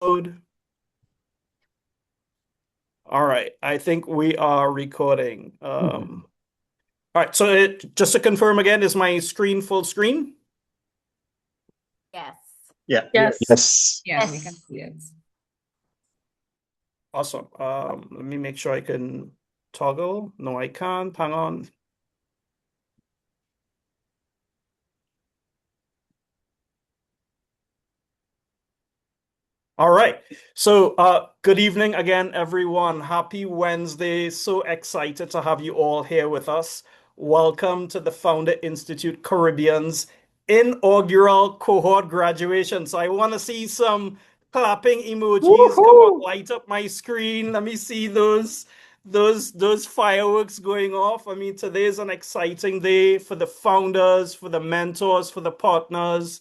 All right, I think we are recording. All right, so just to confirm again, is my screen full screen? Yes. Yeah. Yes. Yes. Yes, we can see it. Awesome. Let me make sure I can toggle. No, I can't. Hang on. All right. So, good evening again, everyone. Happy Wednesday. So excited to have you all here with us. Welcome to the Founder Institute Caribbean's inaugural cohort graduation. So, I want to see some clapping emojis. Come on, Woohoo! light up my screen. Let me see those fireworks going off. I mean, today is an exciting day for the founders, for the mentors, for the partners,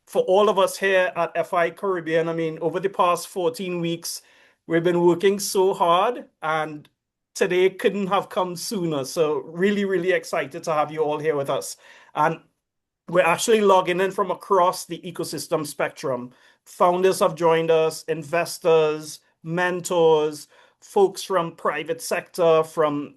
for all of us here at FI Caribbean. I mean, over the past 14 weeks, we've been working so hard, and today couldn't have come sooner. So, really, really excited to have you all here with us. And we're actually logging in from across the ecosystem spectrum. Founders have joined us, investors, mentors, folks from private sector, from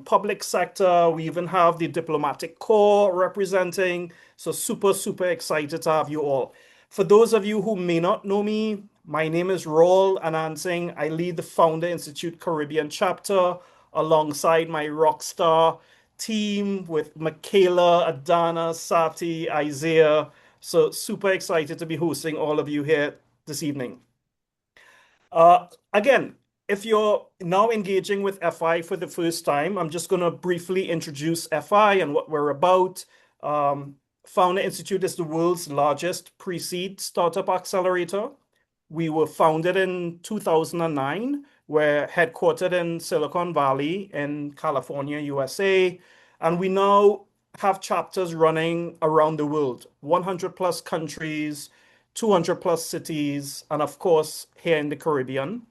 public sector. We even have the diplomatic corps representing. So super excited to have you all. For those of you who may not know me, my name is Raul Anansing. I lead the Founder Institute Caribbean chapter alongside my rockstar team with Michaela, Adana, Sati, Isaiah. So super excited to be hosting all of you here this evening. Again, if you're now engaging with FI for the first time, I'm just going to briefly introduce FI and what we're about. Founder Institute is the world's largest pre-seed startup accelerator. We were founded in 2009. We're headquartered in Silicon Valley in California, USA. And we now have chapters running around the world, 100 plus countries, 200 plus cities, and of course, here in the Caribbean.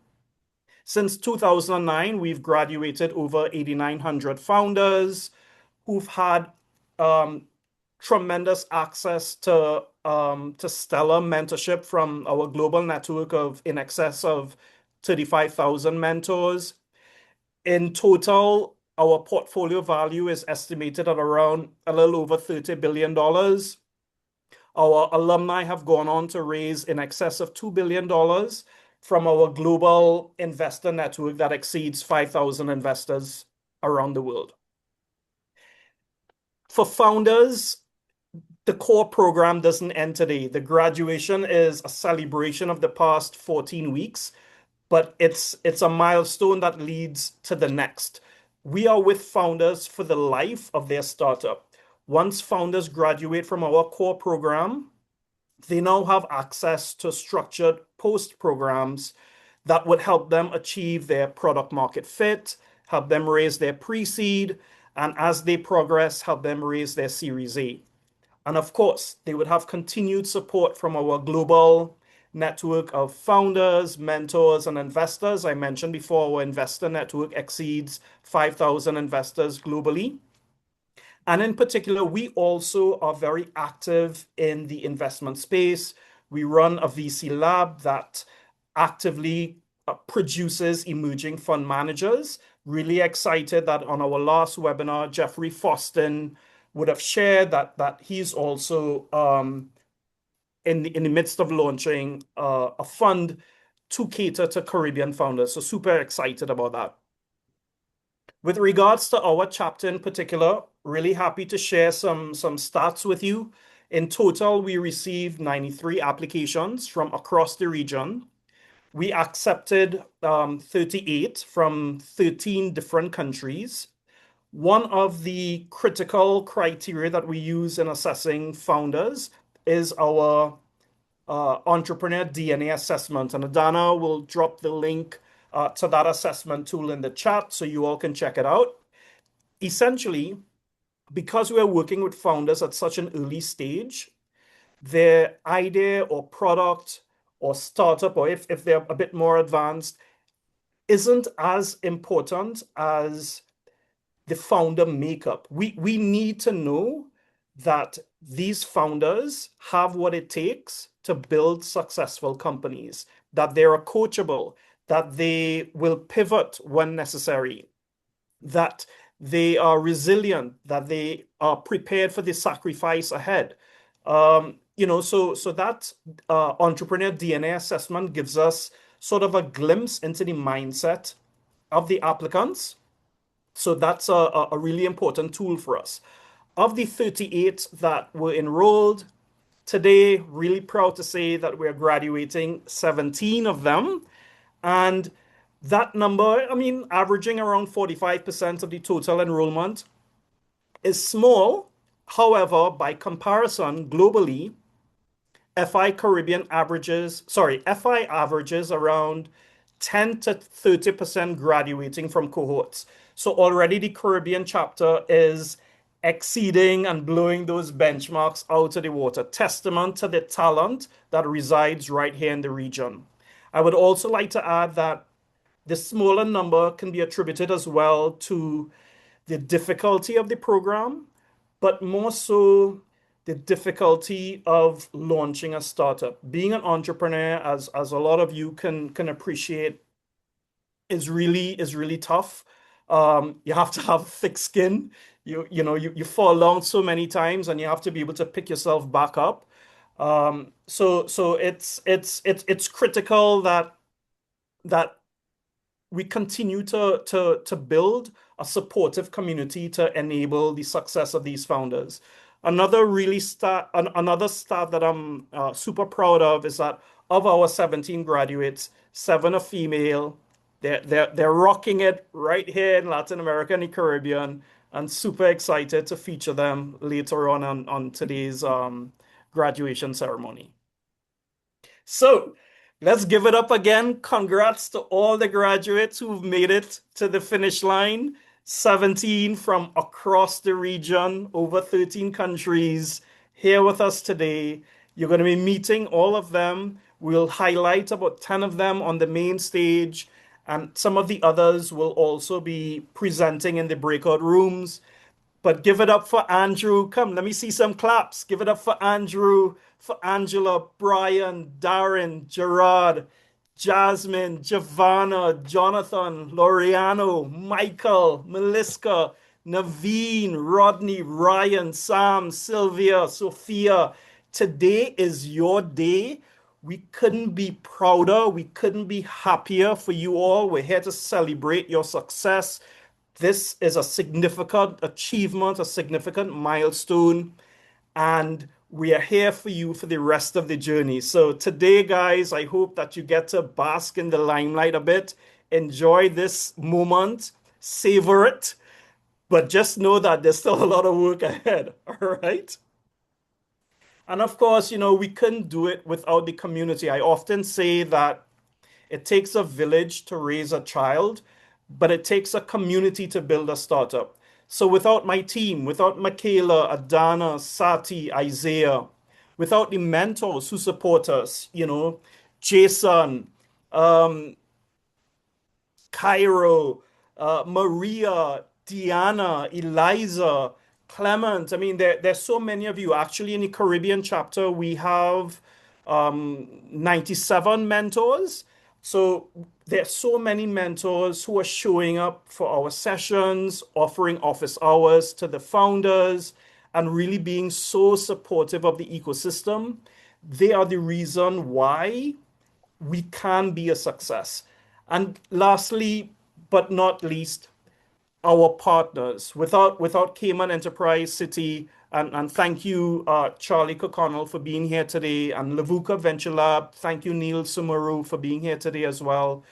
Since 2009, we've graduated over 8,900 founders who've had tremendous access to stellar mentorship from our global network of in excess of 35,000 mentors. In total, our portfolio value is estimated at around a little over $30 billion. Our alumni have gone on to raise in excess of $2 billion from our global investor network that exceeds 5,000 investors around the world. For founders, the core program doesn't end today. The graduation is a celebration of the past 14 weeks, but it's a milestone that leads to the next. We are with founders for the life of their startup. Once founders graduate from our core program, they now have access to structured post programs that would help them achieve their product market fit, help them raise their pre-seed, and as they progress, help them raise their Series A. And of course, they would have continued support from our global network of founders, mentors, and investors. I mentioned before, our investor network exceeds 5,000 investors globally. And in particular, we also are very active in the investment space. We run a VC lab that actively produces emerging fund managers. Really excited that on our last webinar, Jeffrey Foston would have shared that he's also in the midst of launching a fund to cater to Caribbean founders. So super excited about that. With regards to our chapter in particular, really happy to share some stats with you. In total, we received 93 applications from across the region. We accepted 38 from 13 different countries. One of the critical criteria that we use in assessing founders is our entrepreneur DNA assessment. And Adana will drop the link to that assessment tool in the chat so you all can check it out. Essentially, because we're working with founders at such an early stage, their idea or product or startup, or if they're a bit more advanced, isn't as important as the founder makeup. We need to know that these founders have what it takes to build successful companies. that they are coachable, that they will pivot when necessary, that they are resilient, that they are prepared for the sacrifice ahead. So that entrepreneur DNA assessment gives us sort of a glimpse into the mindset of the applicants. So that's a really important tool for us. Of the 38 that were enrolled today, really proud to say that we're graduating 17 of them. And that number, I mean, averaging around 45% of the total enrollment is small. However, by comparison, globally, FI averages around 10 to 30% graduating from cohorts. So already the Caribbean chapter is exceeding and blowing those benchmarks out of the water, testament to the talent that resides right here in the region. I would also like to add that the smaller number can be attributed as well to the difficulty of the program, but more so the difficulty of launching a startup. Being an entrepreneur, as a lot of you can appreciate, is really tough. You have to have thick skin. You fall down so many times, and you have to be able to pick yourself back up. So it's critical that we continue to build a supportive community to enable the success of these founders. Another stat that I'm super proud of is that of our 17 graduates, seven are female. They're rocking it right here in Latin America and the Caribbean, and super excited to feature them later on today's graduation ceremony. So let's give it up again. Congrats to all the graduates who've made it to the finish line. 17 from across the region, over 13 countries, here with us today. You're going to be meeting all of them. We'll highlight about 10 of them on the main stage, and some of the others will also be presenting in the breakout rooms. But give it up for Andrew. Come, let me see some claps. Give it up for Andrew, for Angela, Brian, Darren, Gerard, Jasmine, Giovanna, Jonathan, Laureano, Michael, Meliska, Naveen, Rodney, Ryan, Sam, Sylvia, Sophia. Today is your day. We couldn't be prouder. We couldn't be happier for you all. We're here to celebrate your success. This is a significant achievement, a significant milestone, and we are here for you for the rest of the journey. So today, guys, I hope that you get to bask in the limelight a bit, enjoy this moment, savor it, but just know that there's still a lot of work ahead. All right. And of course, we couldn't do it without the community. I often say that it takes a village to raise a child, but it takes a community to build a startup. So without my team, without Michaela, Adana, Sati, Isaiah, without the mentors who support us, Jason, um, Cairo, Maria, Diana, Eliza, Clement. I mean, there's so many of you. Actually, in the Caribbean chapter, we have 97 mentors. So there's so many mentors who are showing up for our sessions, offering office hours to the founders, and really being so supportive of the ecosystem. They are the reason why we can be a success. And lastly, but not least, our partners. Without Cayman Enterprise City, and thank you, Charlie Kirkconnell, for being here today, and Levuka Venture Lab. Thank you, Neil Sumaru, for being here today as well.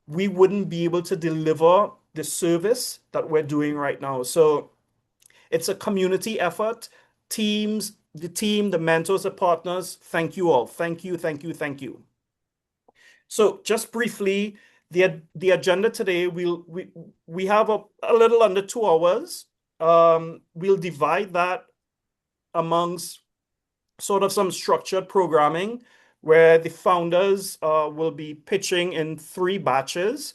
We wouldn't be able to deliver the service that we're doing right now. So it's a community effort. The team, the mentors, the partners, thank you all. Thank you, thank you, thank you. So just briefly, the agenda today, we have a little under 2 hours. We'll divide that amongst sort of some structured programming where the founders will be pitching in 3 batches.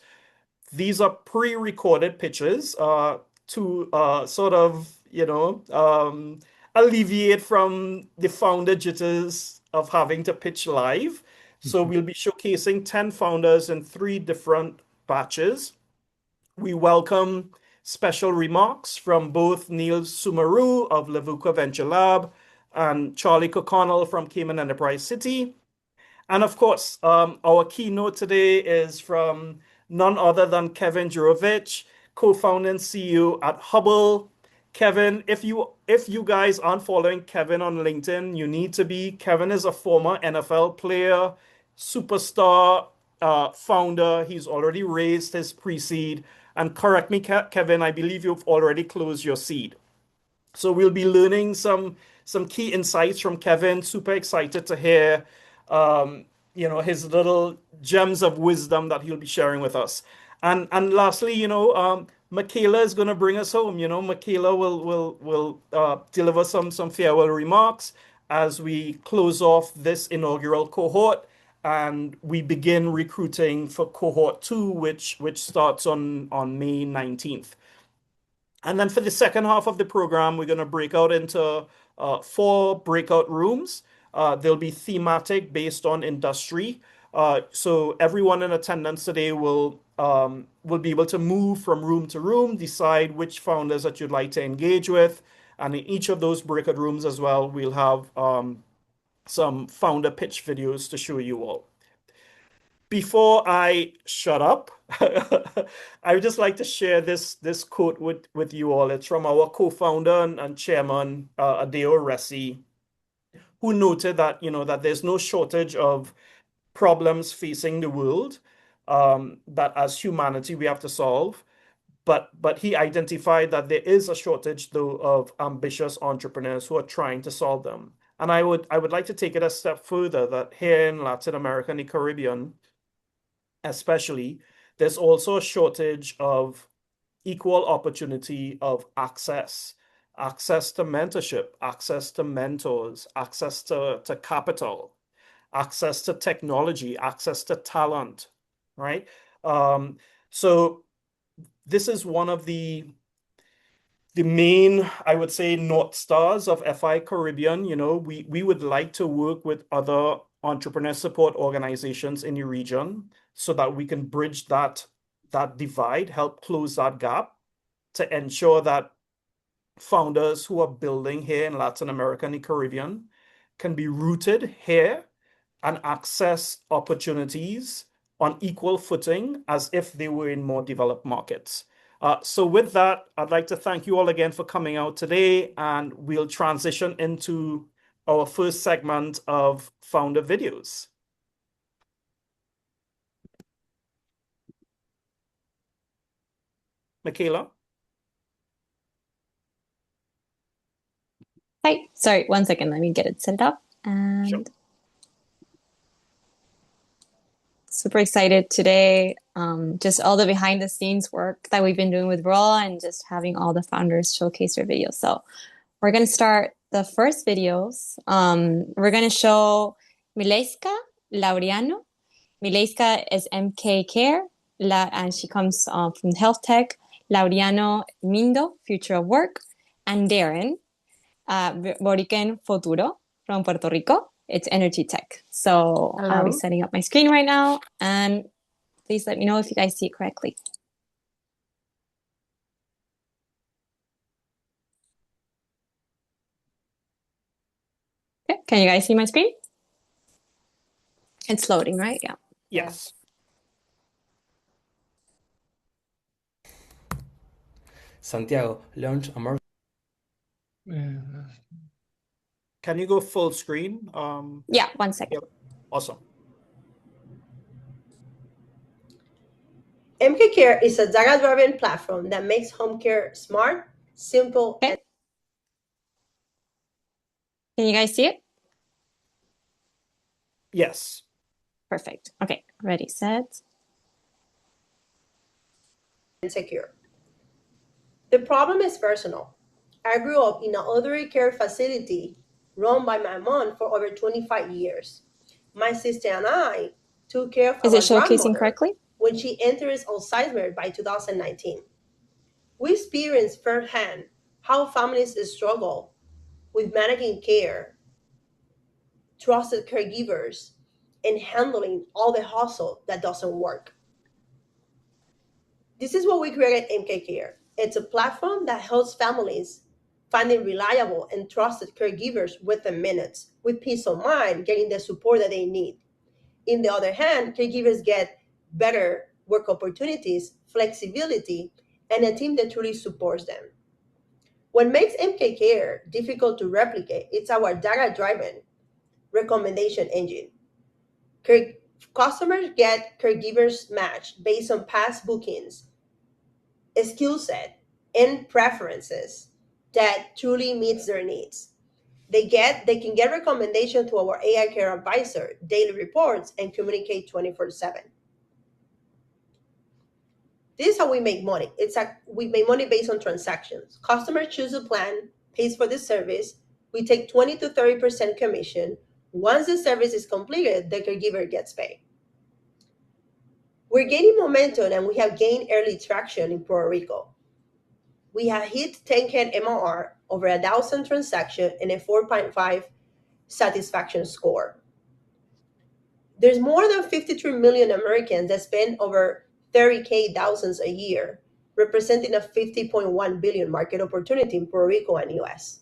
These are pre-recorded pitches to sort of, alleviate from the founder jitters of having to pitch live. So we'll be showcasing 10 founders in 3 different batches. We welcome special remarks from both Neil Sumaru of Levuka Venture Lab and Charlie Kirkconnell from Cayman Enterprise City. And of course, our keynote today is from none other than Kevin Jurovich, co-founder and CEO at Hubble. Kevin, if you guys aren't following Kevin on LinkedIn, you need to be. Kevin is a former NFL player, superstar, founder. He's already raised his pre-seed. And correct me, Kevin, I believe you've already closed your seed. So we'll be learning some key insights from Kevin. Super excited to hear his little gems of wisdom that he'll be sharing with us. And lastly, Michaela is going to bring us home. Michaela will deliver some farewell remarks as we close off this inaugural cohort and we begin recruiting for cohort 2, which starts on May 19th. And then for the second half of the program, we're going to break out into 4 breakout rooms. They'll be thematic based on industry. So everyone in attendance today will be able to move from room to room, decide which founders that you'd like to engage with. And in each of those breakout rooms as well, we'll have some founder pitch videos to show you all. Before I shut up, I would just like to share this quote with you all. It's from our co-founder and chairman, Adeo Resi, who noted that that there's no shortage of problems facing the world that as humanity we have to solve. But he identified that there is a shortage though of ambitious entrepreneurs who are trying to solve them. And I would like to take it a step further that here in Latin America and the Caribbean, especially, there's also a shortage of equal opportunity of access to mentorship, access to mentors, access to capital, access to technology, access to talent, right? So this is one of the main, I would say, North Stars of FI Caribbean. We would like to work with other entrepreneur support organizations in the region so that we can bridge that divide, help close that gap to ensure that founders who are building here in Latin America and the Caribbean can be rooted here and access opportunities on equal footing as if they were in more developed markets. So with that, I'd like to thank you all again for coming out today, and we'll transition into our first segment of founder videos. Michaela? Hi, sorry, 1 second. Let me get it set up. And Sure. super excited today. Just all the behind the scenes work that we've been doing with Raw and just having all the founders showcase their videos. So we're going to start the first videos. We're going to show Milejska Laureano. Milejska is MK Care, and she comes from health tech. Laureano Mindo, Future of Work. And Darren, Boriken Futuro from Puerto Rico. It's energy tech. So Hello. I'll be setting up my screen right now, and please let me know if you guys see it correctly. Okay, can you guys see my screen? It's loading, right? Yeah. Yes. Santiago launched a market. Can you go full screen? Yeah, 1 second. Yep. Awesome. MK Care is a data-driven platform that makes home care smart, simple, Okay. Can you guys see it? Yes. Perfect. Okay, ready, set. and secure. The problem is personal. I grew up in an elderly care facility run by my mom for over 25 years. My sister and I took care of Is our it showcasing grandmother correctly? when she enters Alzheimer's by 2019. We experienced firsthand how families struggle with managing care, trusted caregivers, and handling all the hustle that doesn't work. This is what we created MK Care. It's a platform that helps families finding reliable and trusted caregivers within minutes, with peace of mind, getting the support that they need. In the other hand, caregivers get better work opportunities, flexibility, and a team that truly supports them. What makes MK Care difficult to replicate is our data-driven recommendation engine. Care- Customers get caregivers matched based on past bookings, a skill set, and preferences that truly meets their needs. They can get recommendation to our AI care advisor, daily reports, and communicate 24/7. This is how we make money. We make money based on transactions. Customers choose a plan, pays for the service. We take 20 to 30% commission. Once the service is completed, the caregiver gets paid. We're gaining momentum and we have gained early traction in Puerto Rico. We have hit 10K MRR, over 1,000 transactions, and a 4.5 satisfaction score. There's more than 53 million Americans that spend over 30K thousands a year, representing a 50.1 billion market opportunity in Puerto Rico and US.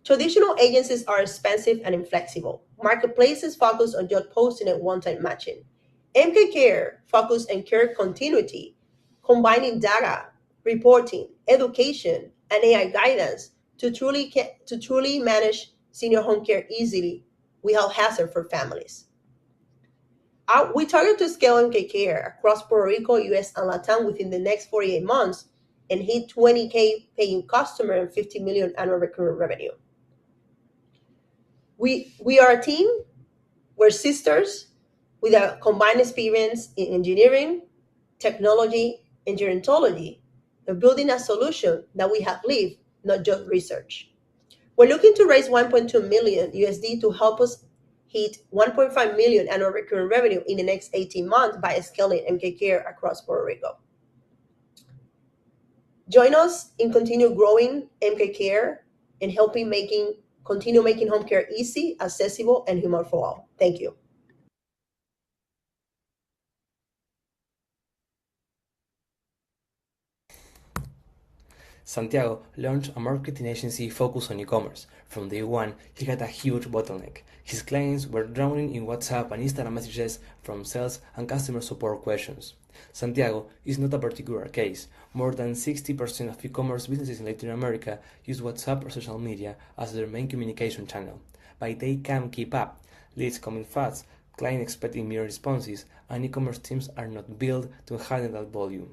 Traditional agencies are expensive and inflexible. Marketplaces focus on job posting and one-time matching. MK Care focus on care continuity, combining data, reporting, education, and AI guidance to truly manage senior home care easily without hazard for families. We target to scale MK Care across Puerto Rico, US, and Latam within the next 48 months and hit 20K paying customer and 50 million annual recurring revenue. We are a team. We're sisters with a combined experience in engineering, technology, and gerontology. They're building a solution that we have lived, not just research. We're looking to raise 1.2 million USD to help us hit 1.5 million annual recurring revenue in the next 18 months by scaling MK Care across Puerto Rico. Join us in continue growing MK Care and continue making home care easy, accessible, and human for all. Thank you. Santiago launched a marketing agency focused on e-commerce. From day one, he had a huge bottleneck. His clients were drowning in WhatsApp and Instagram messages from sales and customer support questions. Santiago is not a particular case. More than 60% of e-commerce businesses in Latin America use WhatsApp or social media as their main communication channel. But they can't keep up. Leads coming fast, clients expecting immediate responses, and e-commerce teams are not built to handle that volume.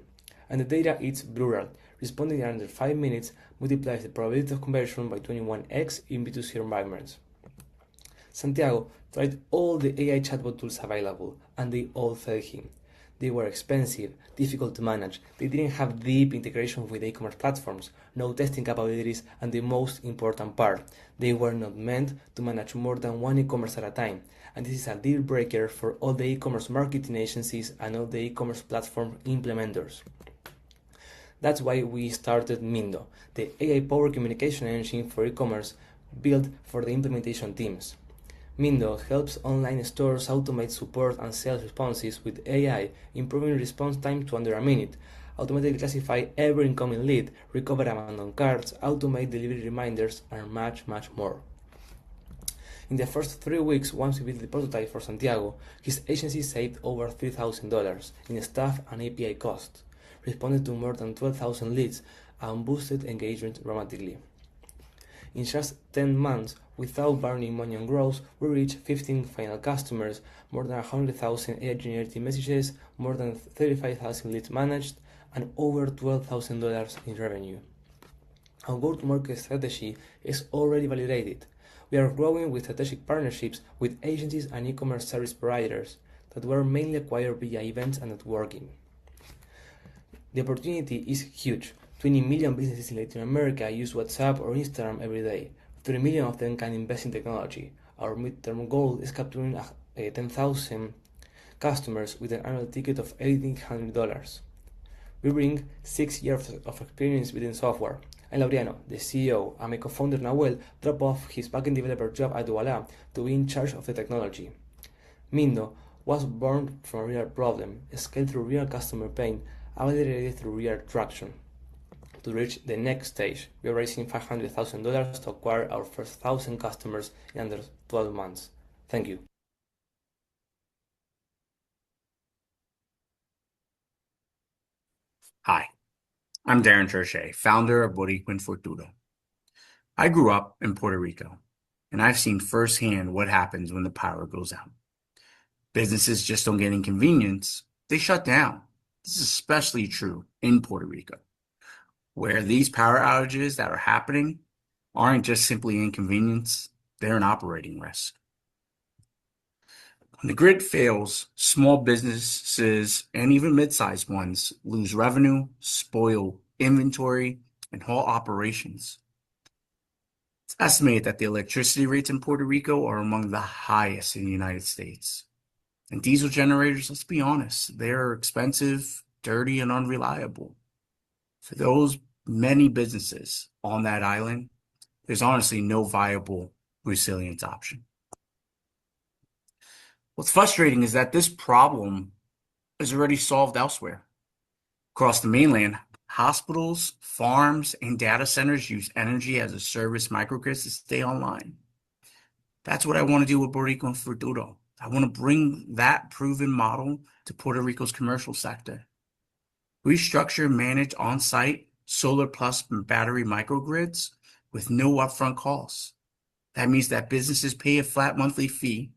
And the data is brutal. Responding in under 5 minutes multiplies the probability of conversion by 21x in B2C environments. Santiago tried all the AI chatbot tools available, and they all failed him. They were expensive, difficult to manage, they didn't have deep integration with e-commerce platforms, no testing capabilities, and the most important part, they were not meant to manage more than one e-commerce at a time. And this is a deal breaker for all the e-commerce marketing agencies and all the e-commerce platform implementers. That's why we started Mindo, the AI-powered communication engine for e-commerce built for the implementation teams. Mindo helps online stores automate support and sales responses with AI, improving response time to under a minute, automatically classify every incoming lead, recover abandoned carts, automate delivery reminders, and much more. In the first 3 weeks, once we built the prototype for Santiago, his agency saved over $3,000 in staff and API costs, responded to more than 12,000 leads, and boosted engagement dramatically. In just 10 months, without burning money on growth, we reached 15 final customers, more than 100,000 AI-generated messages, more than 35,000 leads managed, and over $12,000 in revenue. Our go-to-market strategy is already validated. We are growing with strategic partnerships with agencies and e-commerce service providers that were mainly acquired via events and networking. The opportunity is huge. 20 million businesses in Latin America use WhatsApp or Instagram every day. 3 million of them can invest in technology. Our midterm goal is capturing 10,000 customers with an annual ticket of $1,800. We bring 6 years of experience within software. I'm Laureano, the CEO, and my co-founder Nahuel dropped off his backend developer job at Douala to be in charge of the technology. Mindo was born from a real problem, scaled through real customer pain, and validated through real traction. To reach the next stage, we are raising $500,000 to acquire our first 1,000 customers in under 12 months. Thank you. Hi, I'm Darren Cherche, founder of Boricuan Futuro. I grew up in Puerto Rico, and I've seen firsthand what happens when the power goes out. Businesses just don't get inconvenience, they shut down. This is especially true in Puerto Rico, where these power outages that are happening aren't just simply inconvenience, they're an operating risk. When the grid fails, small businesses and even mid-sized ones lose revenue, spoil inventory, and halt operations. It's estimated that the electricity rates in Puerto Rico are among the highest in the United States. And diesel generators, let's be honest, they're expensive, dirty, and unreliable. For those many businesses on that island, there's honestly no viable resilience option. What's frustrating is that this problem is already solved elsewhere. Across the mainland, hospitals, farms, and data centers use energy as a service microgrids to stay online. That's what I want to do with Boricuan Futuro. I want to bring that proven model to Puerto Rico's commercial sector. We structure and manage on-site solar plus battery microgrids with no upfront costs. That means that businesses pay a flat monthly fee,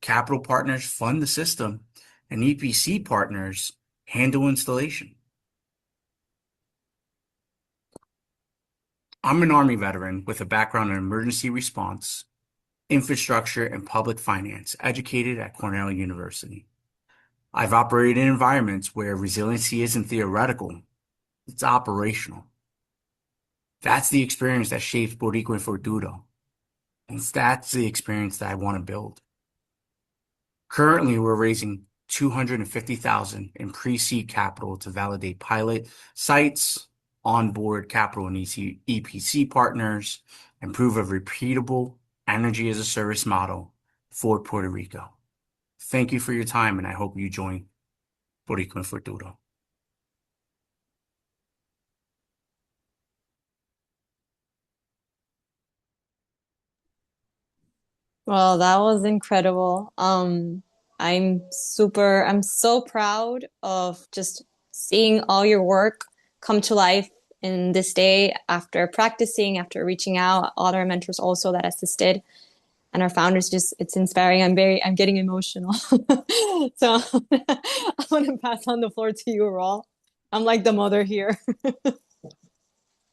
capital partners fund the system, and EPC partners handle installation. I'm an Army veteran with a background in emergency response, infrastructure, and public finance, educated at Cornell University. I've operated in environments where resiliency isn't theoretical, it's operational. That's the experience that shapes Boricuan Futuro. And that's the experience that I want to build. Currently, we're raising $250,000 in pre-seed capital to validate pilot sites, onboard capital and EPC partners, and prove a repeatable energy as a service model for Puerto Rico. Thank you for your time, and I hope you join Boricuan Futuro. Well, that was incredible. I'm so proud of just seeing all your work come to life in this day after practicing, after reaching out, all our mentors also that assisted, and our founders. Just it's inspiring. I'm getting emotional. So I want to pass on the floor to you, Raul. I'm like the mother here.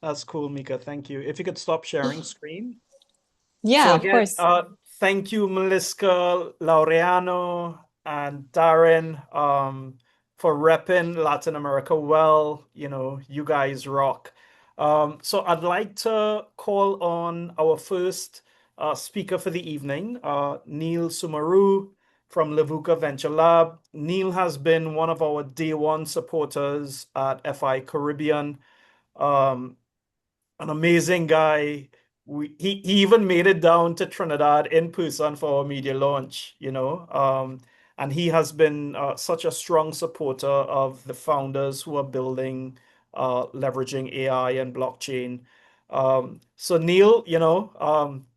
That's cool, Mika. Thank you. If you could stop sharing screen. Yeah, So of again, course. thank you, Melissa, Laureano, and Darren, for repping Latin America well. You guys rock. So I'd like to call on our first speaker for the evening, Neil Sumaru from Levuka Venture Lab. Neil has been one of our day one supporters at FI Caribbean. Um, an amazing guy. He even made it down to Trinidad in person for our media launch. And he has been such a strong supporter of the founders who are building, leveraging AI and blockchain. So Neil,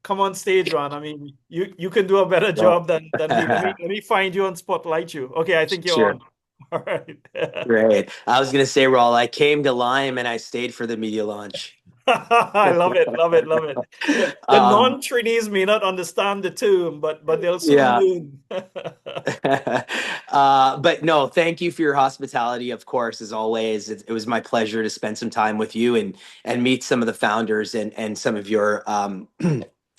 come on stage, man. I mean, you can do a better Well, job than me. Let me find you and spotlight you. Okay, I think you're sure. on. All right. Great. I was going to say, Raul, I came to Lime and I stayed for the media launch. I love it, love it, love it. The Um, non-trainees may not understand the term, but they'll soon yeah. learn. But no, thank you for your hospitality, of course, as always. It was my pleasure to spend some time with you and meet some of the founders and some of your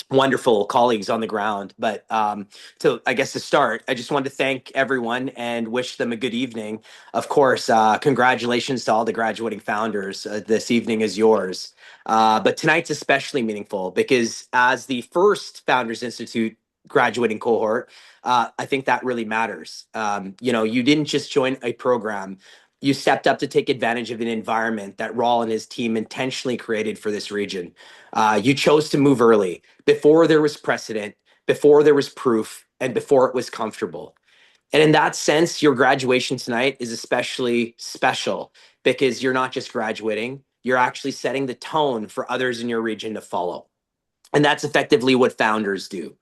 wonderful colleagues on the ground. But I guess to start, I just wanted to thank everyone and wish them a good evening. Of course, congratulations to all the graduating founders. This evening is yours. But tonight's especially meaningful because as the first Founders Institute graduating cohort, I think that really matters. You didn't just join a program. You stepped up to take advantage of an environment that Raul and his team intentionally created for this region. You chose to move early, before there was precedent, before there was proof, and before it was comfortable. And in that sense, your graduation tonight is especially special because you're not just graduating, you're actually setting the tone for others in your region to follow. And that's effectively what founders do.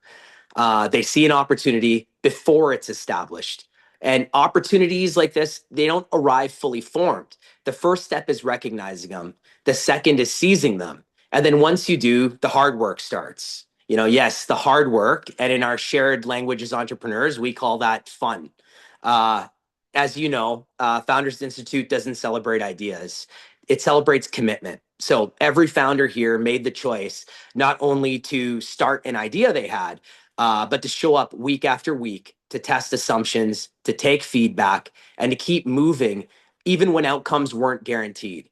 They see an opportunity before it's established. And opportunities like this, they don't arrive fully formed. The first step is recognizing them. The second is seizing them. And then once you do, the hard work starts. Yes, the hard work. And in our shared language as entrepreneurs, we call that fun. Uh, as you know, Founders Institute doesn't celebrate ideas. It celebrates commitment. So every founder here made the choice not only to start an idea they had, but to show up week after week, to test assumptions, to take feedback, and to keep moving even when outcomes weren't guaranteed.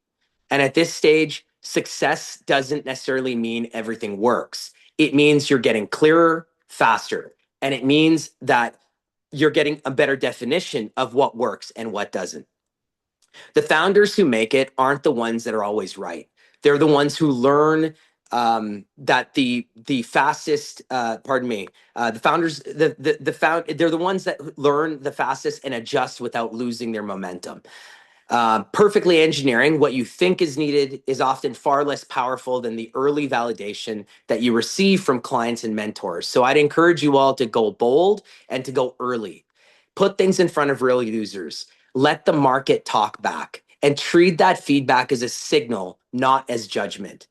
And at this stage, success doesn't necessarily mean everything works. It means you're getting clearer, faster. And it means that you're getting a better definition of what works and what doesn't. The founders who make it aren't the ones that are always right. They're the ones who learn that the fastest, the founders, they're the ones that learn the fastest and adjust without losing their momentum. Perfectly engineering what you think is needed is often far less powerful than the early validation that you receive from clients and mentors. So I'd encourage you all to go bold and to go early. Put things in front of real users. Let the market talk back and treat that feedback as a signal, not as judgment.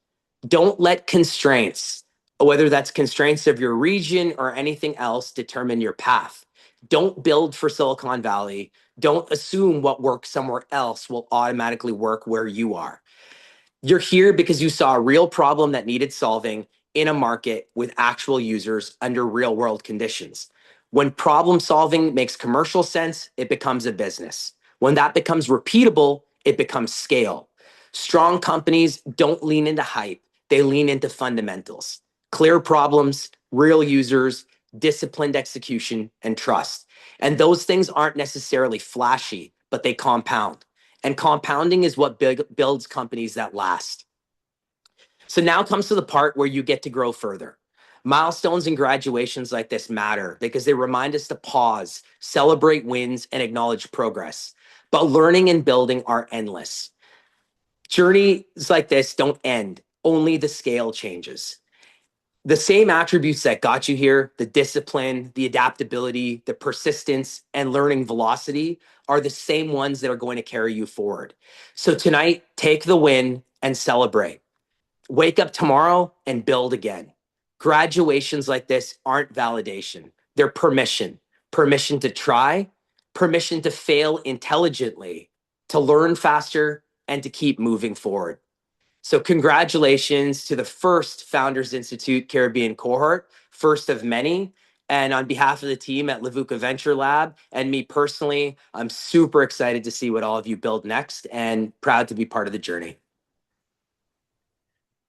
Don't let constraints, whether that's constraints of your region or anything else, determine your path. Don't build for Silicon Valley. Don't assume what works somewhere else will automatically work where you are. You're here because you saw a real problem that needed solving in a market with actual users under real world conditions. When problem solving makes commercial sense, it becomes a business. When that becomes repeatable, it becomes scale. Strong companies don't lean into hype, they lean into fundamentals. Clear problems, real users, disciplined execution, and trust. And those things aren't necessarily flashy, but they compound. And compounding is what builds companies that last. So now comes to the part where you get to grow further. Milestones and graduations like this matter because they remind us to pause, celebrate wins, and acknowledge progress. But learning and building are endless. Journeys like this don't end, only the scale changes. The same attributes that got you here, the discipline, the adaptability, the persistence, and learning velocity are the same ones that are going to carry you forward. So tonight, take the win and celebrate. Wake up tomorrow and build again. Graduations like this aren't validation. They're permission. Permission to try, permission to fail intelligently, to learn faster, and to keep moving forward. So congratulations to the first Founders Institute Caribbean cohort, first of many. And on behalf of the team at Levuka Venture Lab and me personally, I'm super excited to see what all of you build next and proud to be part of the journey.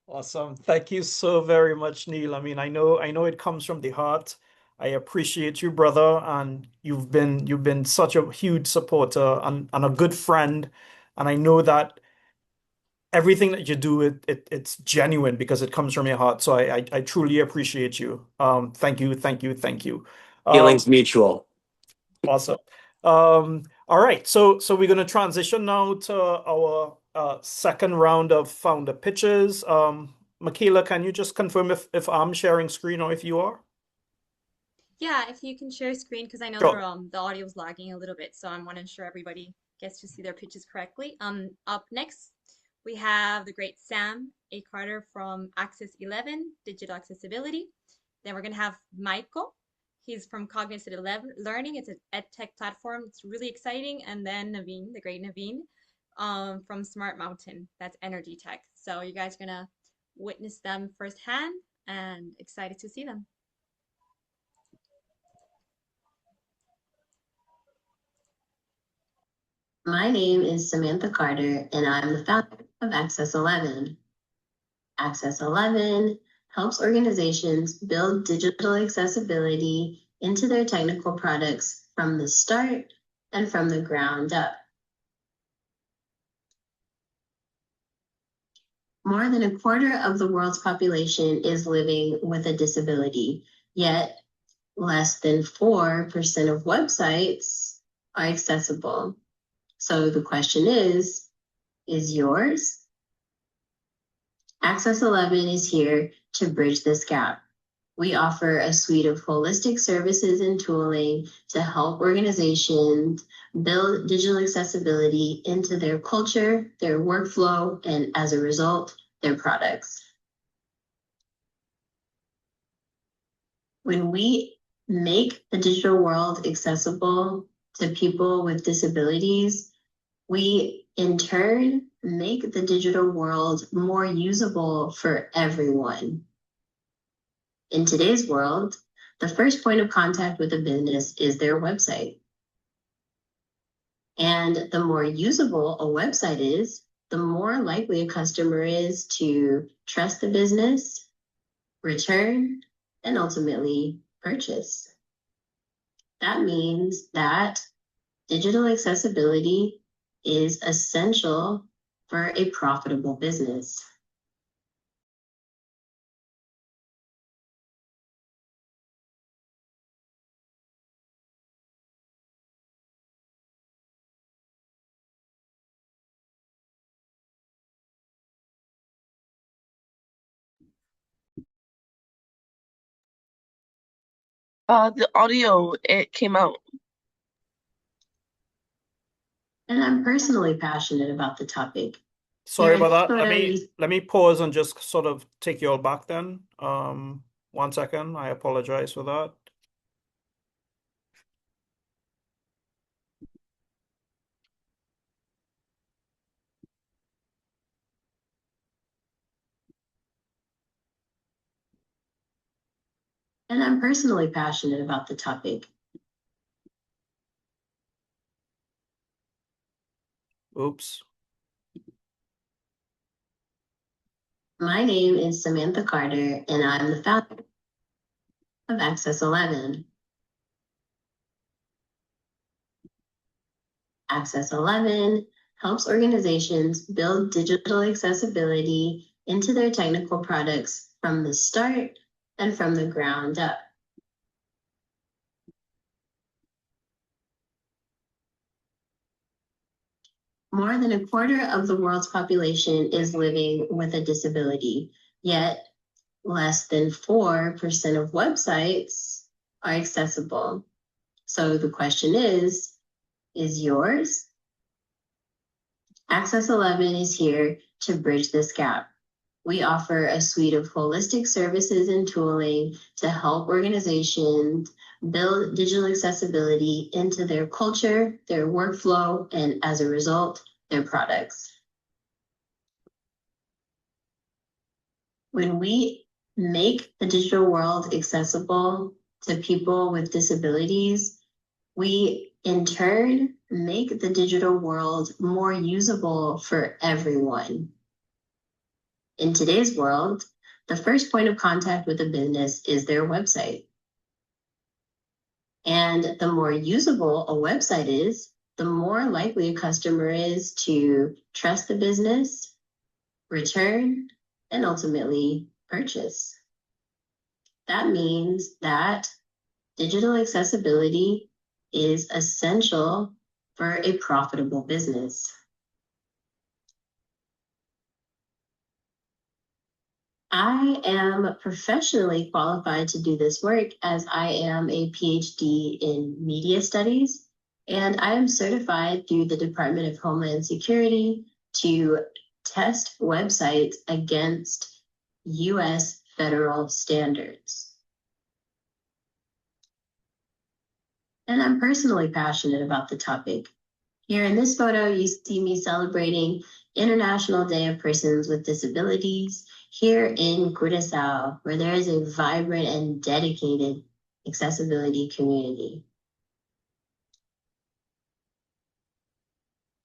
Awesome. Thank you so very much, Neil. I mean, I know it comes from the heart. I appreciate you, brother, and you've been such a huge supporter and a good friend. And I know that everything that you do, it's genuine because it comes from your heart. So I truly appreciate you. Thank you, thank you, thank you. Feelings mutual. Awesome. All right, so we're going to transition now to our second round of founder pitches. Michaela, can you just confirm if I'm sharing screen or if you are? Yeah, if you can share screen, because I know Sure. the audio is lagging a little bit, so I want to ensure everybody gets to see their pitches correctly. Up next, we have the great Sam A. Carter from Access 11, Digital Accessibility. Then we're going to have Michael. He's from Cognitive Learning. It's an ed tech platform. It's really exciting. And then Naveen, the great Naveen, from Smart Mountain. That's energy tech. So you guys are going to witness them firsthand and excited to see them. My name is Samantha Carter, and I'm the founder of Access 11. Access 11 helps organizations build digital accessibility into their technical products from the start and from the ground up. More than a quarter of the world's population is living with a disability, yet less than 4% of websites are accessible. So the question is yours? Access 11 is here to bridge this gap. We offer a suite of holistic services and tooling to help organizations build digital accessibility into their culture, their workflow, and as a result, their products. When we make the digital world accessible to people with disabilities, we in turn make the digital world more usable for everyone. In today's world, the first point of contact with a business is their website. And the more usable a website is, the more likely a customer is to trust the business, return, and ultimately purchase. That means that digital accessibility is essential for a profitable business. The audio, it came out. And I'm personally passionate about the topic. Sorry Here about in that. Florida, Let me pause and just sort of take you all back then. 1 second. I apologize for that. And I'm personally passionate about the topic. Oops. My name is Samantha Carter, and I'm the founder of Access 11. Access 11 helps organizations build digital accessibility into their technical products from the start and from the ground up. More than a quarter of the world's population is living with a disability, yet less than 4% of websites are accessible. So the question is yours? Access 11 is here to bridge this gap. We offer a suite of holistic services and tooling to help organizations build digital accessibility into their culture, their workflow, and as a result, their products. When we make the digital world accessible to people with disabilities, we in turn make the digital world more usable for everyone. In today's world, the first point of contact with a business is their website. And the more usable a website is, the more likely a customer is to trust the business, return, and ultimately purchase. That means that digital accessibility is essential for a profitable business. I am professionally qualified to do this work as I am a PhD in media studies, and I am certified through the Department of Homeland Security to test websites against US federal standards. And I'm personally passionate about the topic. Here in this photo, you see me celebrating International Day of Persons with Disabilities here in Curaçao, where there is a vibrant and dedicated accessibility community.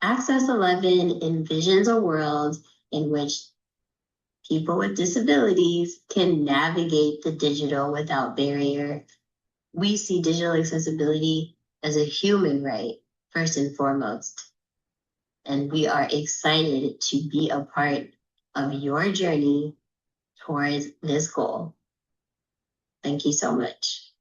Access 11 envisions a world in which people with disabilities can navigate the digital without barrier. We see digital accessibility as a human right, first and foremost. And we are excited to be a part of your journey towards this goal. Thank you so much.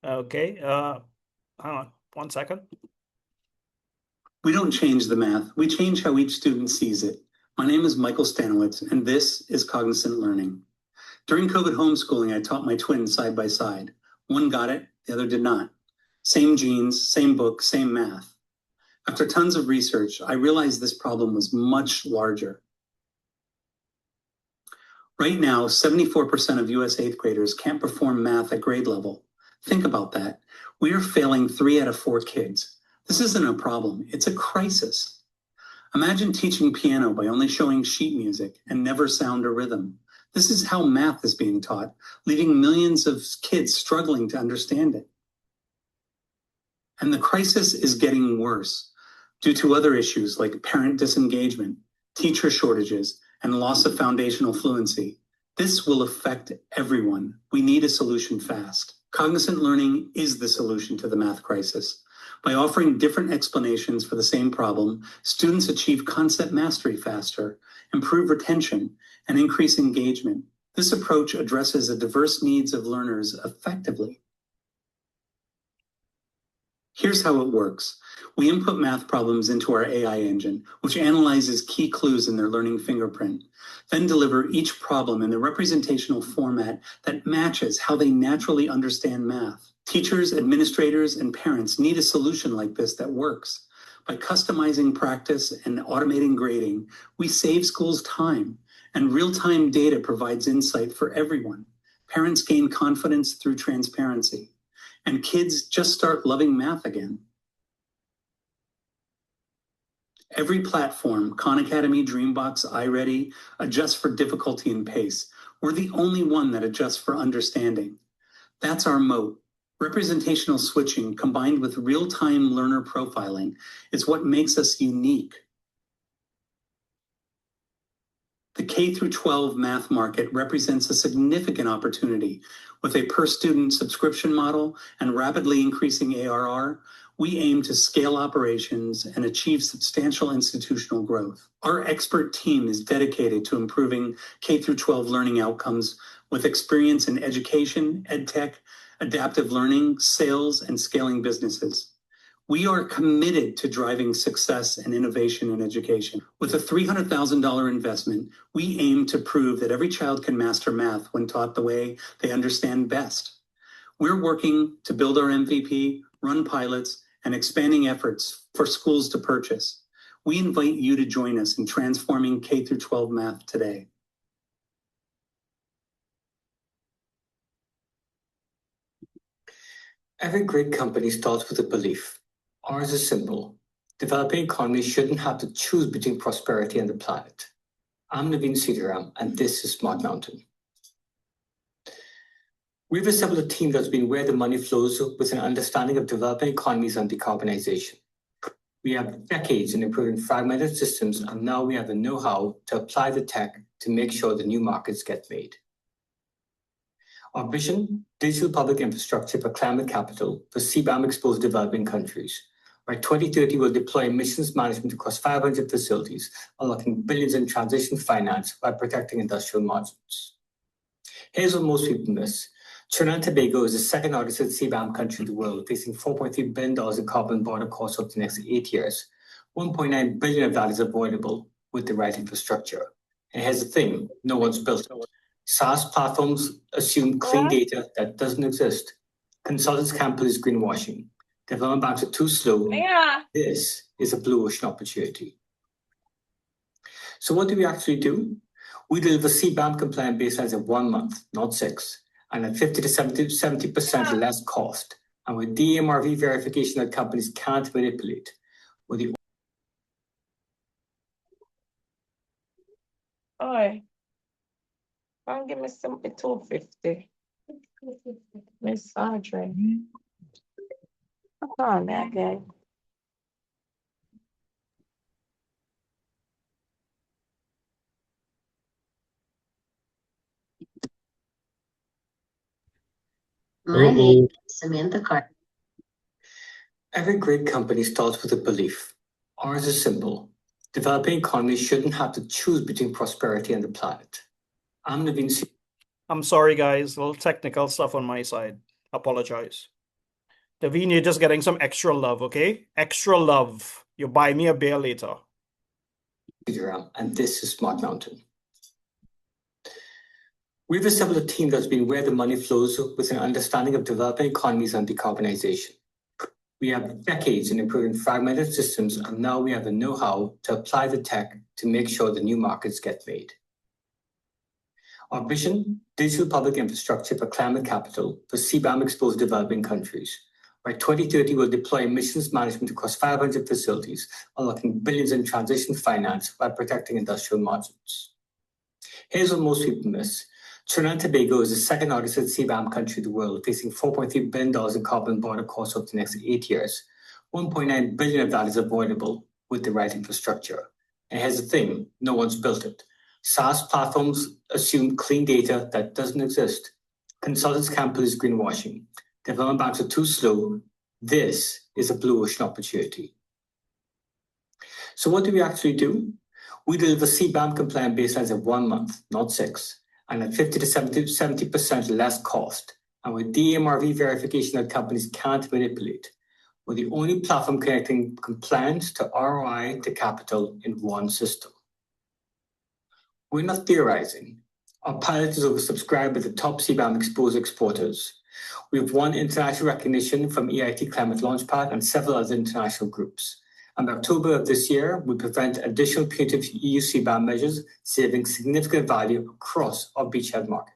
Okay, hang on 1 second. We don't change the math, we change how each student sees it. My name is Michael Stanowitz, and this is Cognizant Learning. During COVID homeschooling, I taught my twins side by side. One got it, the other did not. Same genes, same book, same math. After tons of research, I realized this problem was much larger. Right now, 74% of US 8th graders can't perform math at grade level. Think about that. We are failing 3 out of 4 kids. This isn't a problem, it's a crisis. Imagine teaching piano by only showing sheet music and never sound or rhythm. This is how math is being taught, leaving millions of kids struggling to understand it. And the crisis is getting worse due to other issues like parent disengagement, teacher shortages, and loss of foundational fluency. This will affect everyone. We need a solution fast. Cognizant Learning is the solution to the math crisis. By offering different explanations for the same problem, students achieve concept mastery faster, improve retention, and increase engagement. This approach addresses the diverse needs of learners effectively. Here's how it works. We input math problems into our AI engine, which analyzes key clues in their learning fingerprint, then deliver each problem in the representational format that matches how they naturally understand math. Teachers, administrators, and parents need a solution like this that works. By customizing practice and automating grading, we save schools time, and real-time data provides insight for everyone. Parents gain confidence through transparency, and kids just start loving math again. Every platform, Khan Academy, Dreambox, iReady, adjusts for difficulty and pace. We're the only one that adjusts for understanding. That's our moat. Representational switching combined with real-time learner profiling is what makes us unique. The K-12 math market represents a significant opportunity. With a per-student subscription model and rapidly increasing ARR, we aim to scale operations and achieve substantial institutional growth. Our expert team is dedicated to improving K-12 learning outcomes with experience in education, edtech, adaptive learning, sales, and scaling businesses. We are committed to driving success and innovation in education. With a $300,000 investment, we aim to prove that every child can master math when taught the way they understand best. We're working to build our MVP, run pilots, and expanding efforts for schools to purchase. We invite you to join us in transforming K-12 math today. Every great company starts with a belief. Ours is simple. Developing economies shouldn't have to choose between prosperity and the planet. I'm Naveen Sitaram, and this is Smart Mountain. We've assembled a team that's been where the money flows with an understanding of developing economies and decarbonization. We have decades in improving fragmented systems, and now we have the know-how to apply the tech to make sure the new markets get made. Our vision, digital public infrastructure for climate capital for CBAM-exposed developing countries. By 2030, we'll deploy emissions management across 500 facilities, unlocking billions in transition finance while protecting industrial margins. Here's what most people miss. Trinidad and Tobago is the second largest CBAM country in the world, facing $4.3 billion in carbon border costs over the next 8 years. $1.9 billion of that is avoidable with the right infrastructure. And here's the thing, no one's built it. SaaS platforms assume clean data that doesn't exist. Consultants can't police greenwashing. Development banks are too slow. Yeah. This is a blue ocean opportunity. So what do we actually do? We deliver CBAM compliant baselines in 1 month, not 6, and at 50 to 70% less cost, and with DMRV verification that companies can't manipulate. With the Oi, come give me some 250. Miss Audrey. Come on now, gang. My name is Samantha Carter. Every great company starts with a belief. Ours is simple. Developing economies shouldn't have to choose between prosperity and the planet. I'm Naveen. I'm sorry, guys. A little technical stuff on my side. Apologize. Daveen, you're just getting some extra love, okay? Extra love. You'll buy me a beer later. And this is Smart Mountain. We've assembled a team that's been where the money flows with an understanding of developing economies and decarbonization. We have decades in improving fragmented systems, and now we have the know-how to apply the tech to make sure the new markets get made. Our vision, digital public infrastructure for climate capital for CBAM-exposed developing countries. By 2030, we'll deploy emissions management across 500 facilities, unlocking billions in transition finance while protecting industrial margins. Here's what most people miss. Trinidad and Tobago is the second largest CBAM country in the world, facing $4.3 billion in carbon border costs over the next 8 years. $1.9 billion of that is avoidable with the right infrastructure. And here's the thing, no one's built it. SaaS platforms assume clean data that doesn't exist. Consultants can't police greenwashing. Development banks are too slow. This is a blue ocean opportunity. So what do we actually do? We deliver CBAM compliant baselines in 1 month, not 6, and at 50 to 70% less cost, and with DMRV verification that companies can't manipulate. We're the only platform connecting compliance to ROI to capital in one system. We're not theorizing. Our pilot is oversubscribed with the top CBAM exporters. We've won international recognition from EIT Climate Launchpad and several other international groups. And by October of this year, we prevent additional punitive EU CBAM measures, saving significant value across our beachhead market.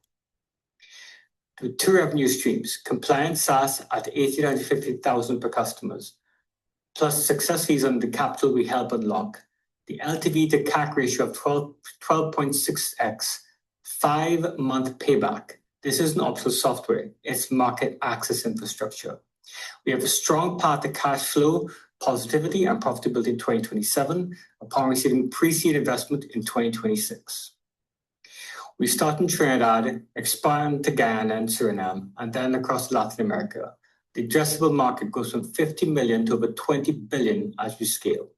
With 2 revenue streams, compliant SaaS at 850,000 per customers, plus success fees on the capital we help unlock. The LTV to CAC ratio of 12.6x, 5-month payback. This isn't optional software, it's market access infrastructure. We have a strong path to cash flow, positivity, and profitability in 2027 upon receiving pre-seed investment in 2026. We start in Trinidad, expand to Guyana and Suriname, and then across Latin America. The addressable market goes from 50 million to over 20 billion as we scale.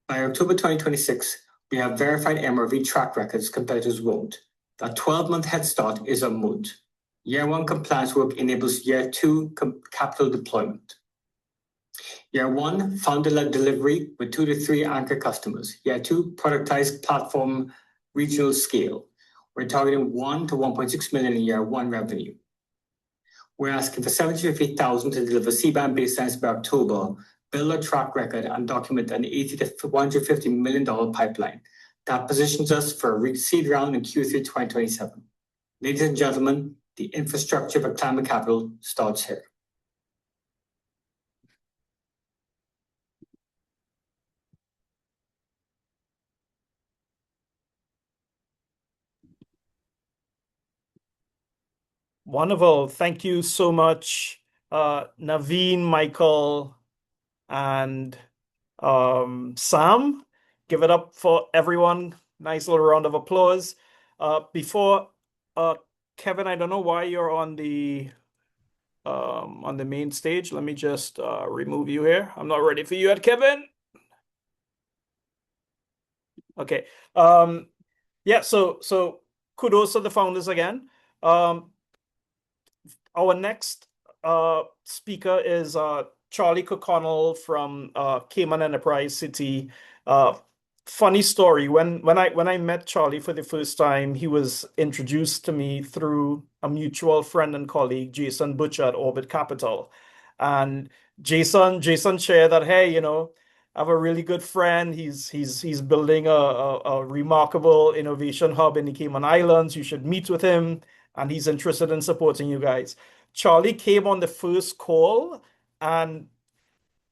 By October 2026, we have verified MRV track records competitors won't. That 12-month head start is a moat. Year 1 compliance work enables Year 2 capital deployment. Year 1, founder-led delivery with 2 to 3 anchor customers. Year 2, productized platform regional scale. We're targeting 1 to 1.6 million in Year 1 revenue. We're asking for 750,000 to deliver CBAM baselines by October, build a track record, and document an $80 to $150 million pipeline. That positions us for a seed round in Q3 2027. Ladies and gentlemen, the infrastructure for climate capital starts here. Wonderful. Thank you so much, Naveen, Michael, and Sam. Give it up for everyone. Nice little round of applause. Before Kevin, I don't know why you're on the main stage. Let me just remove you here. I'm not ready for you yet, Kevin. Okay. Yeah. So kudos to the founders again. Our next speaker is Charlie Kirkconnell from Cayman Enterprise City. Funny story. When I met Charlie for the first time, he was introduced to me through a mutual friend and colleague, Jason Butcher at Orbit Capital. And Jason shared that, hey, you know, I have a really good friend. He's building a remarkable innovation hub in the Cayman Islands. You should meet with him, and he's interested in supporting you guys. Charlie came on the first call, and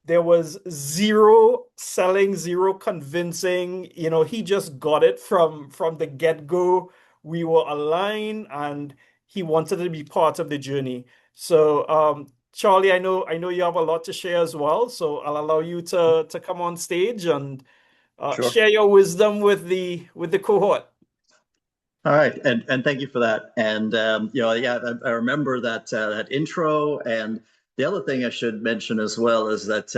there was zero selling, zero convincing. You know, he just got it from the get-go. We were aligned, and he wanted to be part of the journey. So, Charlie, I know you have a lot to share as well. So I'll allow you to come on stage and Sure. share your wisdom with the cohort. All right, and thank you for that. And you know, yeah, I remember that that intro. And the other thing I should mention as well is that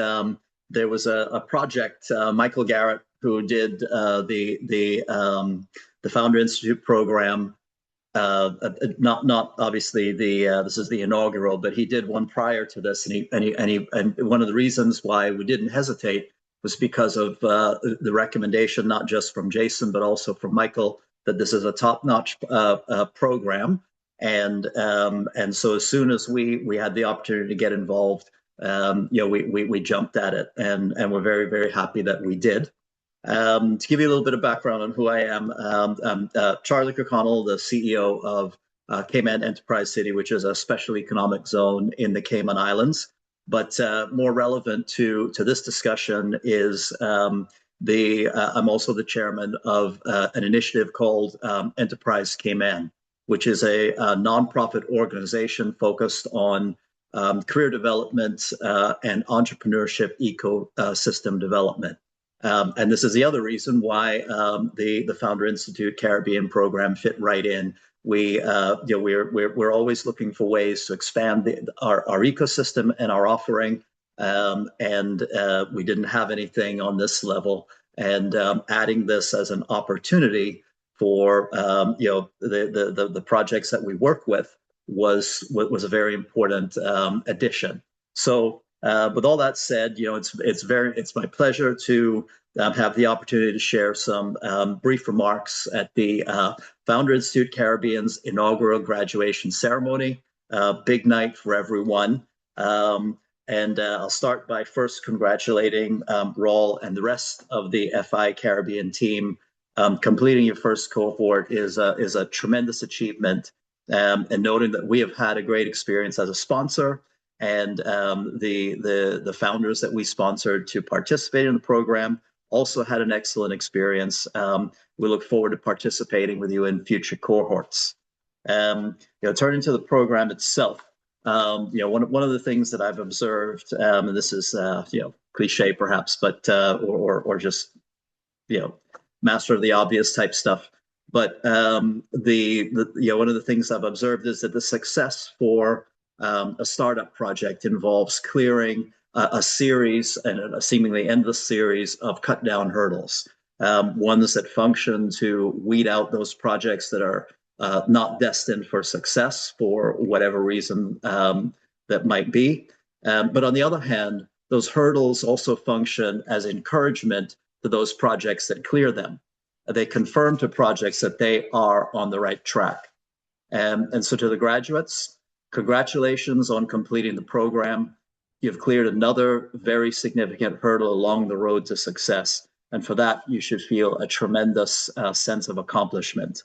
there was a project, Michael Garrett, who did the Founder Institute program, not obviously this is the inaugural, but he did one prior to this, and one of the reasons why we didn't hesitate was because of the recommendation, not just from Jason but also from Michael, that this is a top-notch program, and so as soon as we had the opportunity to get involved, we jumped at it, and we're very, very happy that we did. To give you a little bit of background on who I am, I'm Charlie Kirkconnell, the CEO of Cayman Enterprise City, which is a special economic zone in the Cayman Islands. But more relevant to this discussion is I'm also the chairman of an initiative called Enterprise Cayman, which is a nonprofit organization focused on career development and entrepreneurship ecosystem development. And this is the other reason why the Founder Institute Caribbean program fit right in. We're always looking for ways to expand our ecosystem and our offering, and we didn't have anything on this level. And adding this as an opportunity for the projects that we work with was a very important addition. So. With all that said, it's my pleasure to have the opportunity to share some brief remarks at the Founder Institute Caribbean's inaugural graduation ceremony. Big night for everyone. And I'll start by first congratulating Raul and the rest of the FI Caribbean team. Completing your first cohort is a tremendous achievement, and noting that we have had a great experience as a sponsor. And the founders that we sponsored to participate in the program also had an excellent experience. We look forward to participating with you in future cohorts. Turning to the program itself, one of the things that I've observed, and this is cliche perhaps, but or just master of the obvious type stuff. But one of the things I've observed is that the success for a startup project involves clearing a series and a seemingly endless series of cut down hurdles, ones that function to weed out those projects that are not destined for success for whatever reason that might be. But on the other hand, those hurdles also function as encouragement to those projects that clear them. They confirm to projects that they are on the right track. And so to the graduates, congratulations on completing the program. You've cleared another very significant hurdle along the road to success. And for that, you should feel a tremendous sense of accomplishment.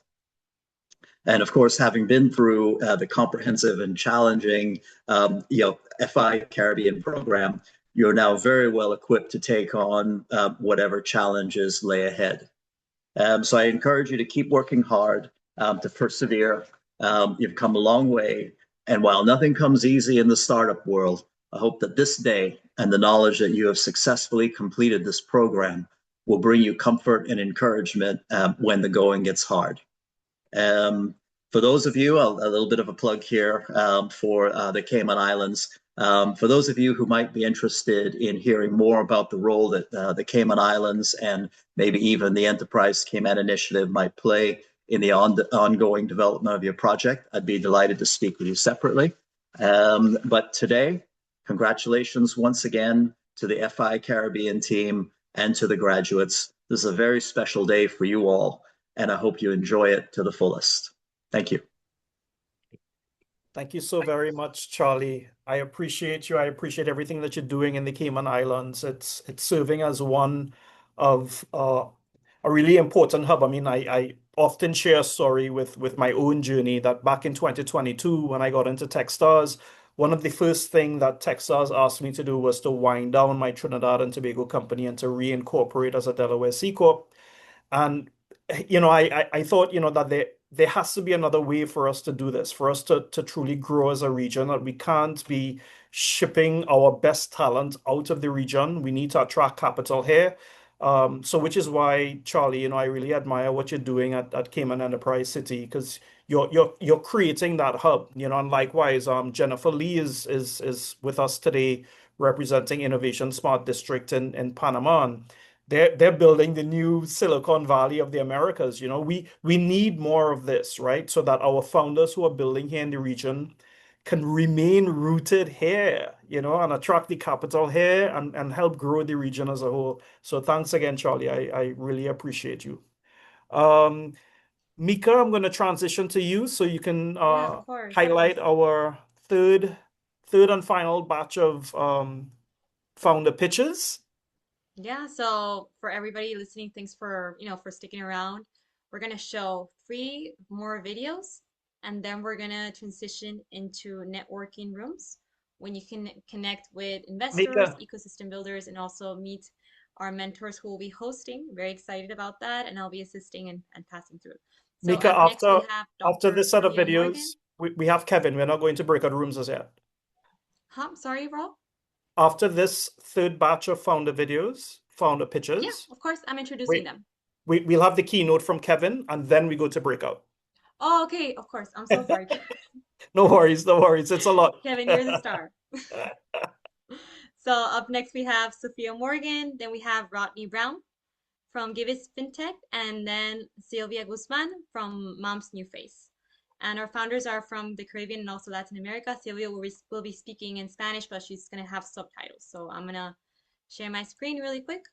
And of course, having been through the comprehensive and challenging FI Caribbean program, you're now very well equipped to take on whatever challenges lay ahead. So I encourage you to keep working hard, to persevere. You've come a long way. And while nothing comes easy in the startup world, I hope that this day and the knowledge that you have successfully completed this program will bring you comfort and encouragement when the going gets hard. For those of you, a little bit of a plug here for the Cayman Islands. For those of you who might be interested in hearing more about the role that the Cayman Islands and maybe even the Enterprise Cayman Initiative might play in the ongoing development of your project, I'd be delighted to speak with you separately. But today, congratulations once again to the FI Caribbean team and to the graduates. This is a very special day for you all, and I hope you enjoy it to the fullest. Thank you. Thank you so very much, Charlie. I appreciate you. I appreciate everything that you're doing in the Cayman Islands. It's serving as one of a really important hub. I mean, I often share a story with my own journey that back in 2022, when I got into Techstars, one of the first things that Techstars asked me to do was to wind down my Trinidad and Tobago company and to reincorporate as a Delaware C Corp. And, I thought, that there has to be another way for us to do this, for us to truly grow as a region, that we can't be shipping our best talent out of the region. We need to attract capital here. So which is why, Charlie, I really admire what you're doing at Cayman Enterprise City, because you're creating that hub, and likewise, Jennifer Lee is with us today representing Innovation Smart District in Panama. they're building the new Silicon Valley of the Americas. We need more of this, right? So that our founders who are building here in the region can remain rooted here, and attract the capital here and help grow the region as a whole. So thanks again, Charlie. I really appreciate you. Mika, I'm going to transition to you so you can of course. highlight our third and final batch of founder pitches. Yeah, so for everybody listening, thanks for sticking around. We're gonna show 3 more videos, and then we're gonna transition into networking rooms when you can connect with investors, Mika, ecosystem builders, and also meet our mentors who will be hosting. Very excited about that, and I'll be assisting and passing through. So Mika, up next we have after Dr. this set of Sophia videos, Morgan. we have Kevin. We're not going to break out rooms as yet. Sorry, Rob? After this third batch of founder pitches. Yeah, of course, I'm introducing them. We'll have the keynote from Kevin, and then we go to breakout. Oh, okay, of course. I'm so sorry. No worries. It's a lot. Kevin, you're the star. So up next we have Sophia Morgan, then we have Rodney Brown from Givis FinTech, and then Sylvia Guzman from Mom's New Face. And our founders are from the Caribbean and also Latin America. Sylvia will be speaking in Spanish, but she's going to have subtitles. So I'm going to share my screen really quick.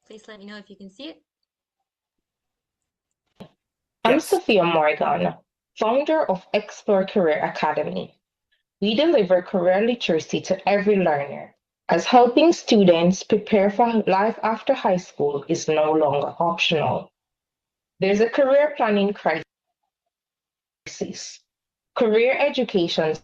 Please let me know if you can see it. I'm Yes. Sophia Morgan, founder of Explore Career Academy. We deliver career literacy to every learner, as helping students prepare for life after high school is no longer optional. There's a career planning crisis. Career education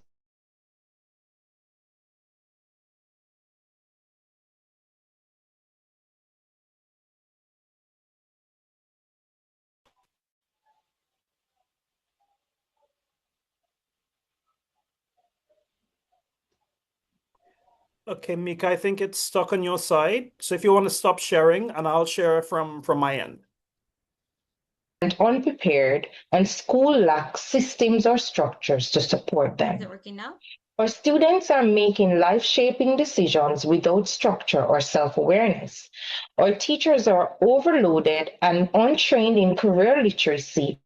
Okay, Mika, I think it's stuck on your side. So if you want to stop sharing, and I'll share from my end. and unprepared, and school lacks systems or structures to support them. Is it working now? Our students are making life-shaping decisions without structure or self-awareness. Our teachers are overloaded and untrained in career literacy.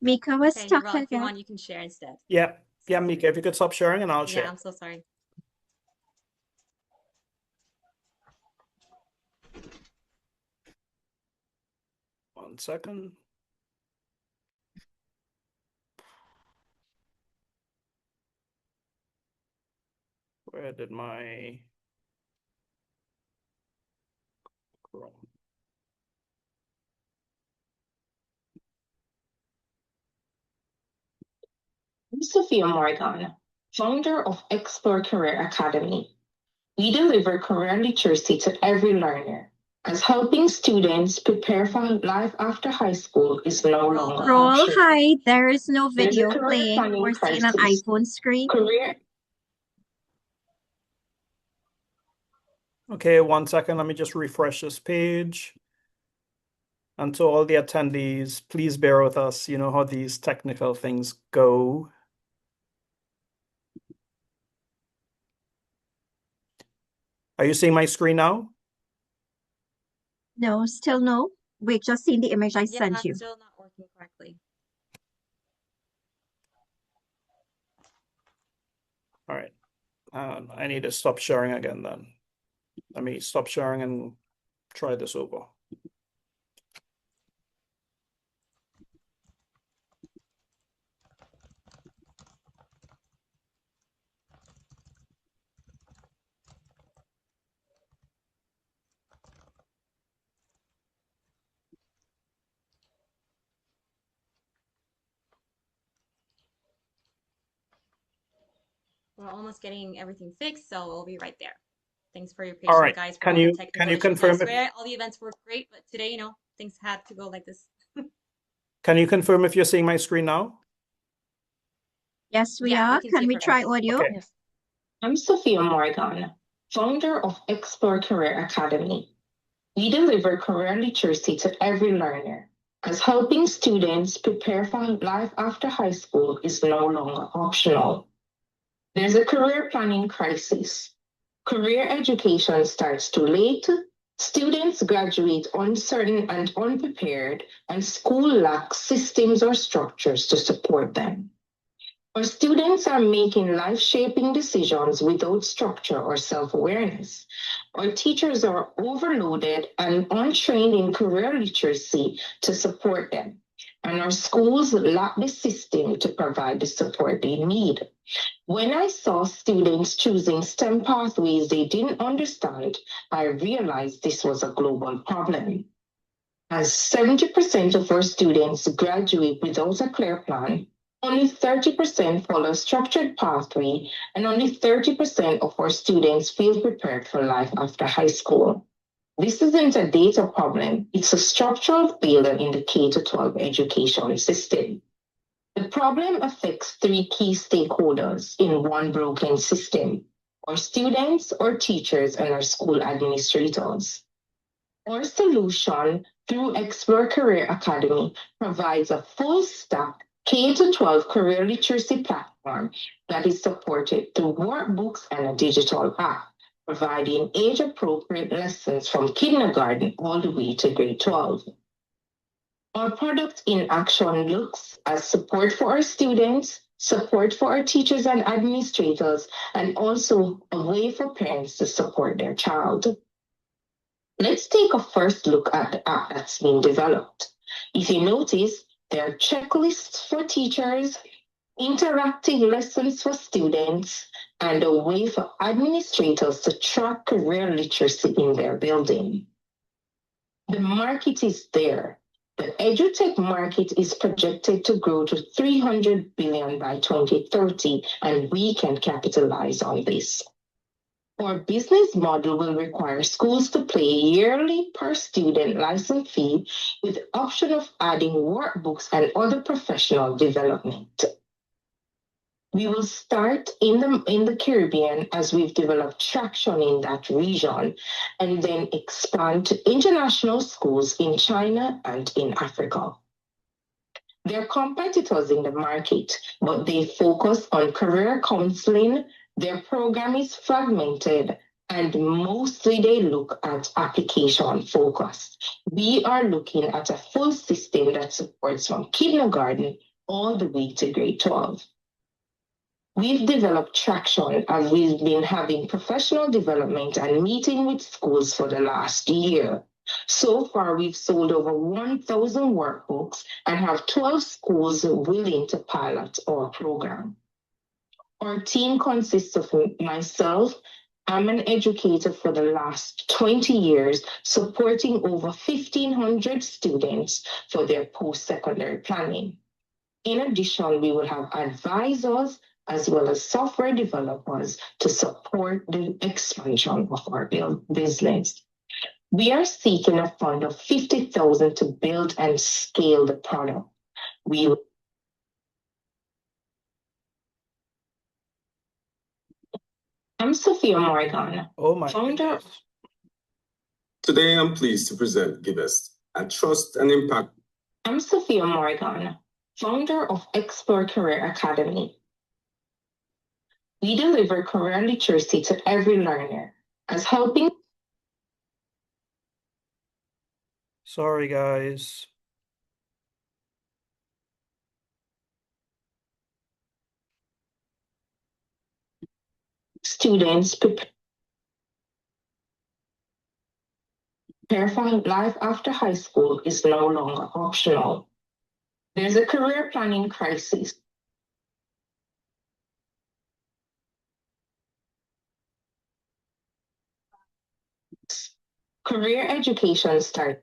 Mika was Okay, stuck Rob, if you again. want, you can share instead. Yeah, Mika, if you could stop sharing and I'll share. Yeah, I'm so sorry. One second. Where did my Chrome? I'm Sophia Morgan, founder of Explore Career Academy. We deliver career literacy to every learner, as helping students prepare for life after high school is no longer Roll optional. high. There is no There's a video career playing. planning We're seeing an crisis. iPhone screen. Okay, 1 second. Let me just refresh this page. And to all the attendees, please bear with us. You know how these technical things go. Are you seeing my screen now? No, still no. We've just seen the image I sent you. Still not working correctly. All right. I need to stop sharing again then. Let me stop sharing and try this over. We're almost getting everything fixed, so we'll be right there. Thanks for your All patience, right. guys. Can you confirm if all the events were great, but today, things had to go like this. Can you confirm if you're seeing my screen now? Yes, we are. Can we try audio? Okay. Yes. I'm Sophia Morgan, founder of Explore Career Academy. We deliver career literacy to every learner, as helping students prepare for life after high school is no longer optional. There's a career planning crisis. Career education starts too late, students graduate uncertain and unprepared, and school lacks systems or structures to support them. Our students are making life-shaping decisions without structure or self-awareness. Our teachers are overloaded and untrained in career literacy to support them. And our schools lack the system to provide the support they need. When I saw students choosing STEM pathways they didn't understand, I realized this was a global problem. As 70% of our students graduate without a clear plan, only 30% follow a structured pathway, and only 30% of our students feel prepared for life after high school. This isn't a data problem, it's a structural failure in the K-12 education system. The problem affects three key stakeholders in one broken system: our students, our teachers, and our school administrators. Our solution through Explore Career Academy provides a full stack K-12 career literacy platform that is supported through workbooks and a digital app, providing age-appropriate lessons from kindergarten all the way to grade 12. Our product in action looks as support for our students, support for our teachers and administrators, and also a way for parents to support their child. Let's take a first look at the app that's been developed. If you notice, there are checklists for teachers, interactive lessons for students, and a way for administrators to track career literacy in their building. The market is there. The edutech market is projected to grow to $300 billion by 2030, and we can capitalize on this. Our business model will require schools to pay yearly per student license fee with the option of adding workbooks and other professional development. We will start in the Caribbean as we've developed traction in that region, and then expand to international schools in China and in Africa. There are competitors in the market, but they focus on career counseling. Their program is fragmented, and mostly they look at application focus. We are looking at a full system that supports from kindergarten all the way to grade 12. We've developed traction as we've been having professional development and meeting with schools for the last year. So far, we've sold over 1,000 workbooks and have 12 schools willing to pilot our program. Our team consists of myself. I'm an educator for the last 20 years, supporting over 1,500 students for their post-secondary planning. In addition, we will have advisors as well as software developers to support the expansion of our business. We are seeking a fund of $50,000 to build and scale the product. I'm Sophia Morgan, founder. Today, I'm pleased to present GiveUs, a trust and impact. I'm Sophia Morgan, founder of Explore Career Academy. We deliver career literacy to every learner as helping. Sorry, guys. Students prepare for life after high school is no longer optional. There's a career planning crisis. Career education starts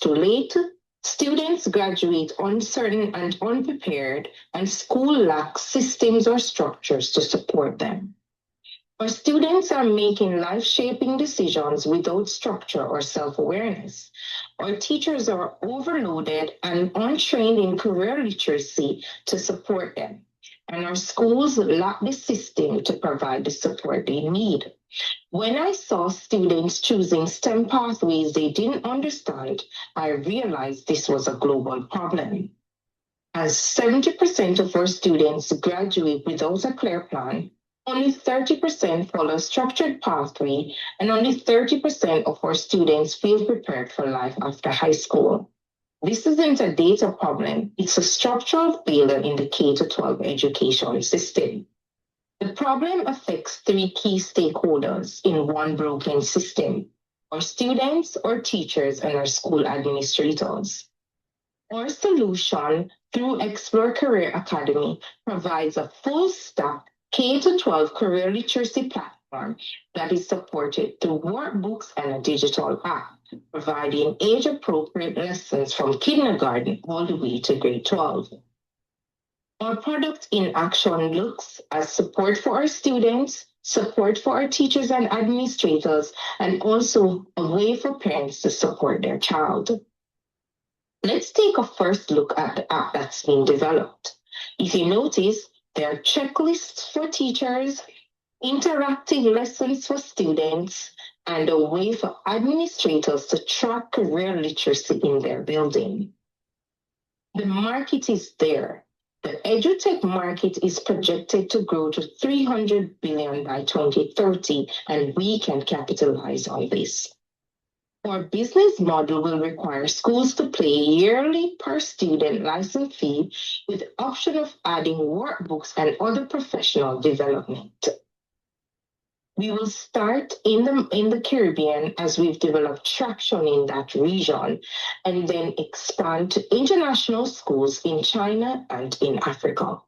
too late. Students graduate uncertain and unprepared, and school lacks systems or structures to support them. Our students are making life-shaping decisions without structure or self-awareness. Our teachers are overloaded and untrained in career literacy to support them. and our schools lack the system to provide the support they need. When I saw students choosing STEM pathways they didn't understand, I realized this was a global problem. As 70% of our students graduate without a clear plan, only 30% follow a structured pathway, and only 30% of our students feel prepared for life after high school. This isn't a data problem, it's a structural failure in the K-12 education system. The problem affects three key stakeholders in one broken system: our students, our teachers, and our school administrators. Our solution through Explore Career Academy provides a full stack K-12 career literacy platform that is supported through workbooks and a digital app, providing age-appropriate lessons from kindergarten all the way to grade 12. Our product in action looks as support for our students, support for our teachers and administrators, and also a way for parents to support their child. Let's take a first look at the app that's been developed. If you notice, there are checklists for teachers, interactive lessons for students, and a way for administrators to track career literacy in their building. The market is there. The edutech market is projected to grow to $300 billion by 2030, and we can capitalize on this. Our business model will require schools to pay yearly per student license fee with the option of adding workbooks and other professional development. We will start in the Caribbean as we've developed traction in that region, and then expand to international schools in China and in Africa.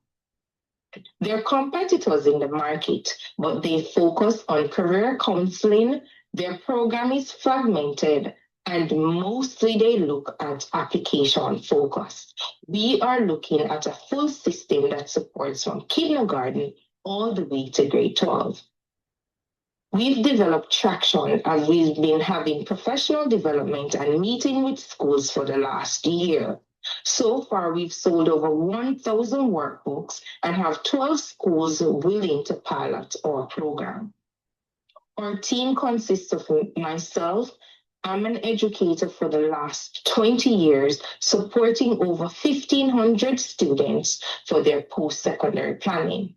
There are competitors in the market, but they focus on career counseling. Their program is fragmented, and mostly they look at application focus. We are looking at a full system that supports from kindergarten all the way to grade 12. We've developed traction as we've been having professional development and meeting with schools for the last year. So far, we've sold over 1,000 workbooks and have 12 schools willing to pilot our program. Our team consists of myself. I'm an educator for the last 20 years, supporting over 1,500 students for their post-secondary planning.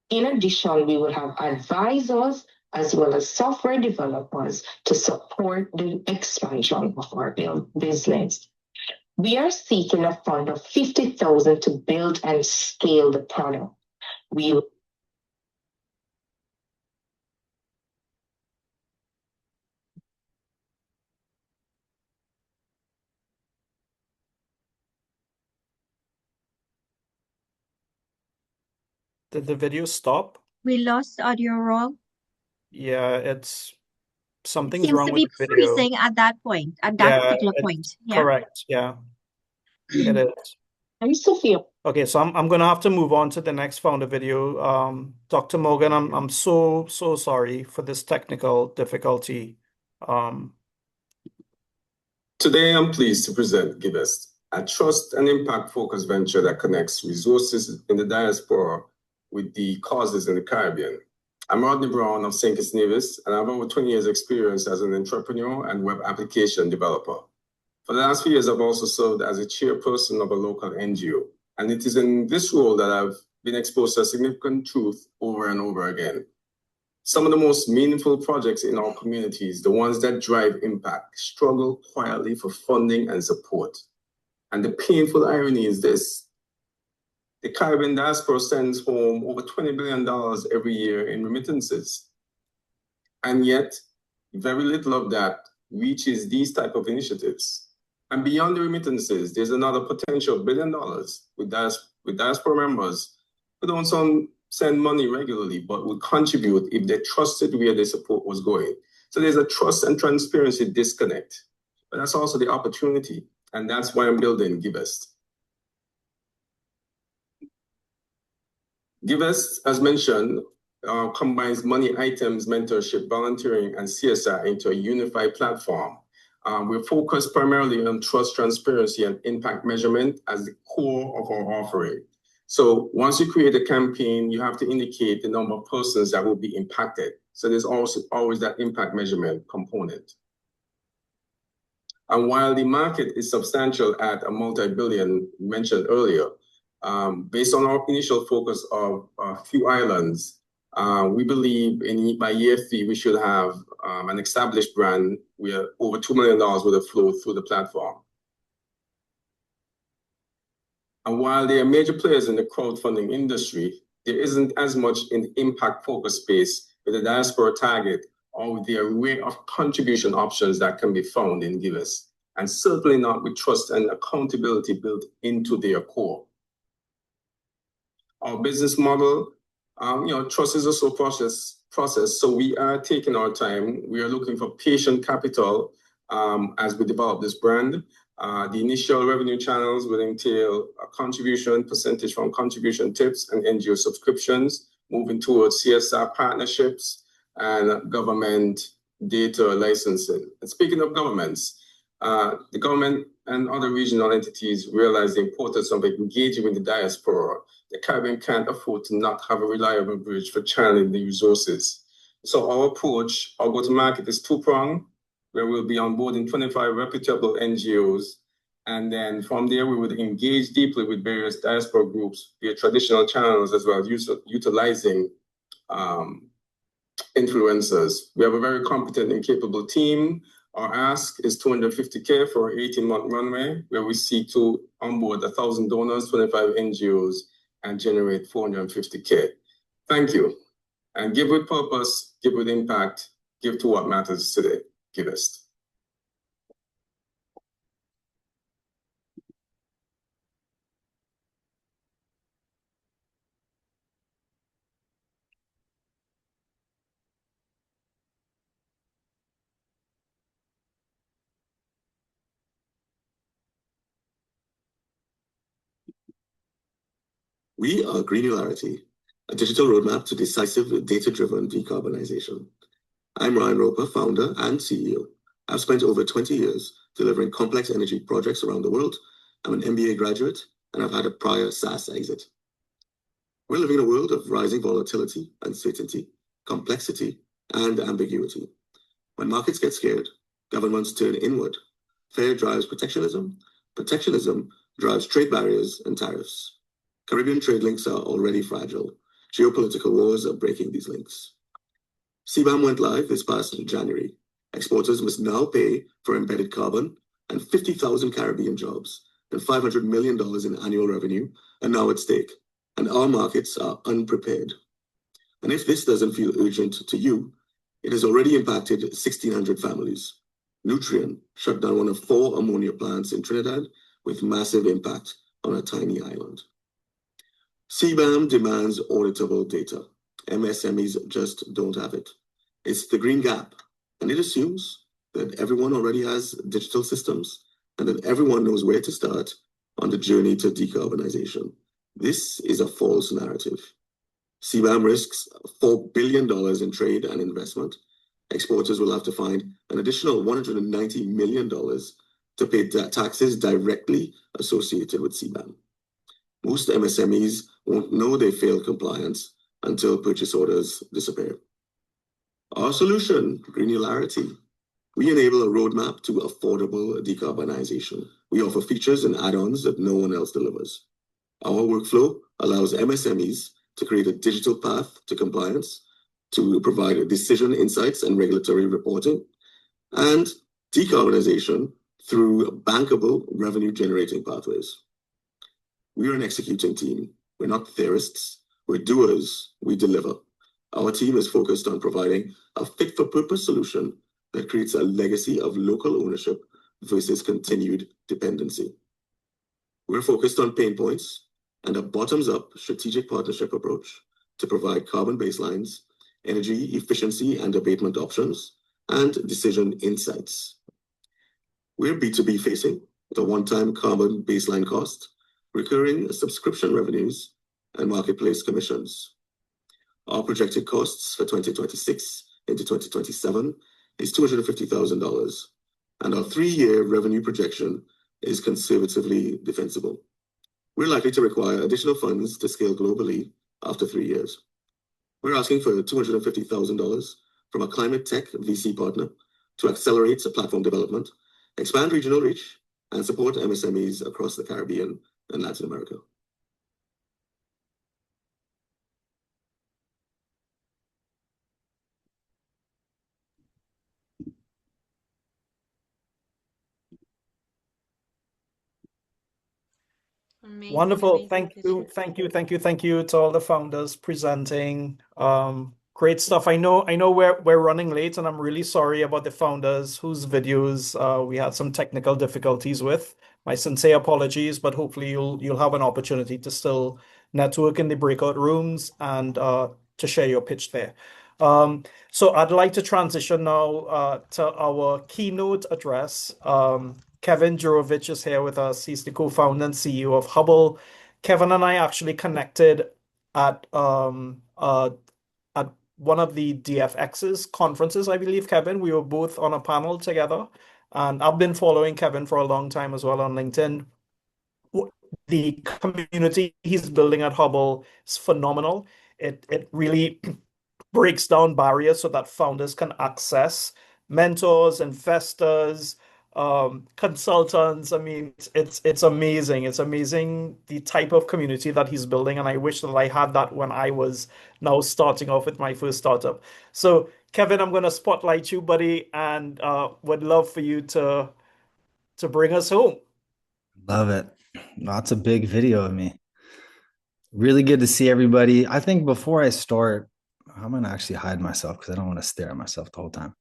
In addition, we will have advisors as well as software developers to support the expansion of our business. We are seeking a fund of $50,000 to build and scale the product. Did the video stop? We lost audio, Roll. Yeah, something's Seems wrong to with be the video. freezing at that point, at that particular point. Yeah. Correct. Yeah, it is. I'm Sophia. Okay, so I'm gonna have to move on to the next founder video. Dr. Morgan, I'm so sorry for this technical difficulty. Today, I'm pleased to present Givest, a trust and impact-focused venture that connects resources in the diaspora with the causes in the Caribbean. I'm Rodney Brown of St. Kitts Nevis, and I have over 20 years' experience as an entrepreneur and web application developer. For the last few years, I've also served as a chairperson of a local NGO, and it is in this role that I've been exposed to a significant truth over and over again. Some of the most meaningful projects in our communities, the ones that drive impact, struggle quietly for funding and support. And the painful irony is this: the Caribbean diaspora sends home over $20 billion every year in remittances. And yet, very little of that reaches these type of initiatives. And beyond the remittances, there's another potential $1 billion with diaspora members who don't send money regularly, but would contribute if they trusted where their support was going. So there's a trust and transparency disconnect, but that's also the opportunity. And that's why I'm building Givest. Givest, as mentioned, combines money items, mentorship, volunteering, and CSR into a unified platform. We're focused primarily on trust, transparency, and impact measurement as the core of our offering. So once you create a campaign, you have to indicate the number of persons that will be impacted. So there's also always that impact measurement component. And while the market is substantial at a multi-billion mentioned earlier, based on our initial focus of a few islands, we believe by year 3, we should have an established brand where over $2 million would have flowed through the platform. And while there are major players in the crowdfunding industry, there isn't as much in the impact focus space with the diaspora target or with the array of contribution options that can be found in Givers, and certainly not with trust and accountability built into their core. Our business model, trust is also process. So we are taking our time. We are looking for patient capital as we develop this brand. The initial revenue channels will entail a contribution percentage from contribution tips and NGO subscriptions, moving towards CSR partnerships and government data licensing. And speaking of governments, the government and other regional entities realize the importance of engaging with the diaspora. The Caribbean can't afford to not have a reliable bridge for channeling the resources. So our approach, our go-to-market is two-pronged, where we'll be onboarding 25 reputable NGOs. And then from there, we would engage deeply with various diaspora groups via traditional channels as well as utilizing influencers. We have a very competent and capable team. Our ask is $250K for an 18-month runway, where we seek to onboard 1,000 donors, 25 NGOs, and generate $450K. Thank you. And give with purpose, give with impact, give to what matters today. Givest. We are Granularity, a digital roadmap to decisive data-driven decarbonization. I'm Ryan Roper, founder and CEO. I've spent over 20 years delivering complex energy projects around the world. I'm an MBA graduate, and I've had a prior SaaS exit. We're living in a world of rising volatility, uncertainty, complexity, and ambiguity. When markets get scared, governments turn inward. Fear drives protectionism. Protectionism drives trade barriers and tariffs. Caribbean trade links are already fragile. Geopolitical wars are breaking these links. CBAM went live this past January. Exporters must now pay for embedded carbon, and 50,000 Caribbean jobs and $500 million in annual revenue are now at stake, and our markets are unprepared. And if this doesn't feel urgent to you, it has already impacted 1,600 families. Nutrien shut down one of 4 ammonia plants in Trinidad with massive impact on a tiny island. CBAM demands auditable data. MSMEs just don't have it. It's the green gap, and it assumes that everyone already has digital systems and that everyone knows where to start on the journey to decarbonization. This is a false narrative. CBAM risks $4 billion in trade and investment. Exporters will have to find an additional $190 million to pay taxes directly associated with CBAM. Most MSMEs won't know they failed compliance until purchase orders disappear. Our solution, Granularity. We enable a roadmap to affordable decarbonization. We offer features and add-ons that no one else delivers. Our workflow allows MSMEs to create a digital path to compliance, to provide decision insights and regulatory reporting, and decarbonization through bankable revenue-generating pathways. We are an executing team. We're not theorists. We're doers. We deliver. Our team is focused on providing a fit-for-purpose solution that creates a legacy of local ownership versus continued dependency. We're focused on pain points and a bottoms-up strategic partnership approach to provide carbon baselines, energy efficiency and abatement options, and decision insights. We're B2B facing with a one-time carbon baseline cost, recurring subscription revenues, and marketplace commissions. Our projected costs for 2026 into 2027 is $250,000, and our 3-year revenue projection is conservatively defensible. we're likely to require additional funds to scale globally after 3 years. We're asking for $250,000 from a climate tech VC partner to accelerate the platform development, expand regional reach, and support MSMEs across the Caribbean and Latin America. Amazing, Wonderful. amazing Thank you. picture. Thank you to all the founders presenting. Great stuff. I know we're running late, and I'm really sorry about the founders whose videos we had some technical difficulties with. My sincere apologies, but hopefully you'll have an opportunity to still network in the breakout rooms and to share your pitch there. So I'd like to transition now to our keynote address. Kevin Jurovich is here with us. He's the co-founder and CEO of Hubble. Kevin and I actually connected at at one of the DFX's conferences, I believe, Kevin. We were both on a panel together, and I've been following Kevin for a long time as well on LinkedIn. The community he's building at Hubble is phenomenal. It really breaks down barriers so that founders can access mentors, investors, consultants. I mean, it's amazing. It's amazing the type of community that he's building, and I wish that I had that when I was now starting off with my first startup. So, Kevin, I'm going to spotlight you, buddy, and would love for you to bring us home. Love it. That's a big video of me. Really good to see everybody. I think before I start, I'm going to actually hide myself because I don't want to stare at myself the whole time.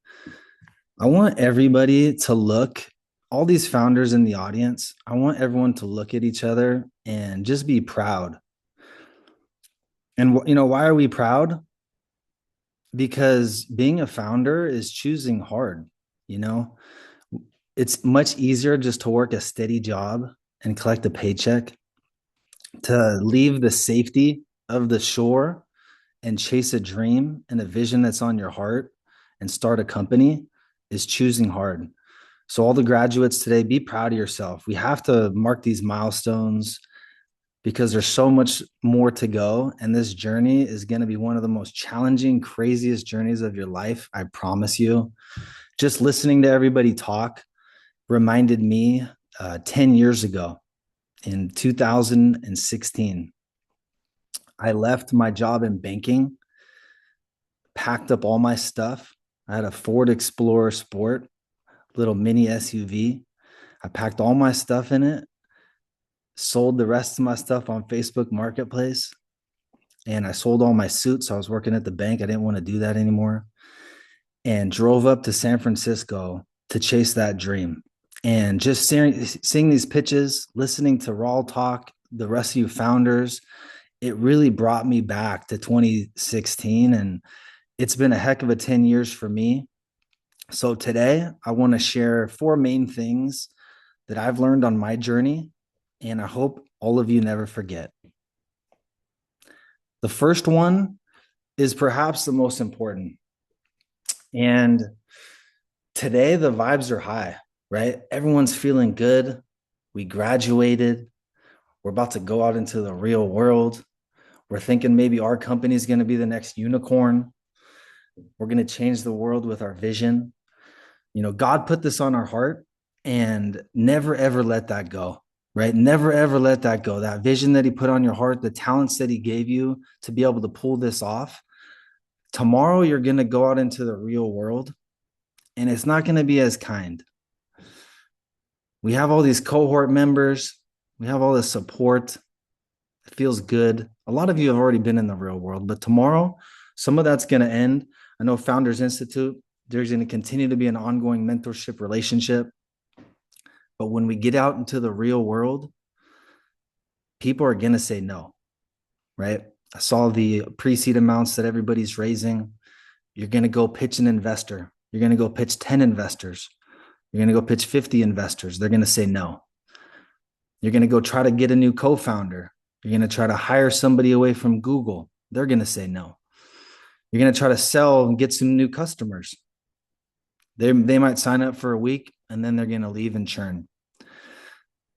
I want everybody to look, all these founders in the audience, I want everyone to look at each other and just be proud. And, why are we proud? Because being a founder is choosing hard. It's much easier just to work a steady job and collect a paycheck, to leave the safety of the shore and chase a dream and a vision that's on your heart and start a company is choosing hard. So all the graduates today, be proud of yourself. We have to mark these milestones because there's so much more to go. And this journey is going to be one of the most challenging, craziest journeys of your life. I promise you. Just listening to everybody talk reminded me 10 years ago in 2016, I left my job in banking, packed up all my stuff. I had a Ford Explorer Sport, little mini SUV. I packed all my stuff in it, sold the rest of my stuff on Facebook Marketplace, and I sold all my suits. I was working at the bank. I didn't want to do that anymore, and drove up to San Francisco to chase that dream. And just seeing these pitches, listening to Raul talk, the rest of you founders, it really brought me back to 2016. And it's been a heck of a 10 years for me. So today, I want to share 4 main things that I've learned on my journey, and I hope all of you never forget. The first one is perhaps the most important. And today, the vibes are high. Right? Everyone's feeling good. We graduated. We're about to go out into the real world. We're thinking maybe our company is going to be the next unicorn. We're going to change the world with our vision. God put this on our heart, and never, ever let that go, right? Never, ever let that go. That vision that he put on your heart, the talents that he gave you to be able to pull this off. Tomorrow, you're going to go out into the real world, and it's not going to be as kind. We have all these cohort members. We have all this support. It feels good. A lot of you have already been in the real world, but tomorrow, some of that's going to end. I know Founders Institute, there's going to continue to be an ongoing mentorship relationship. But when we get out into the real world, people are going to say no, right? I saw the pre-seed amounts that everybody's raising. You're going to go pitch an investor. You're going to go pitch 10 investors. You're going to go pitch 50 investors. They're going to say no. You're going to go try to get a new co-founder. You're going to try to hire somebody away from Google. They're going to say no. You're going to try to sell and get some new customers. They might sign up for a week, and then they're going to leave and churn.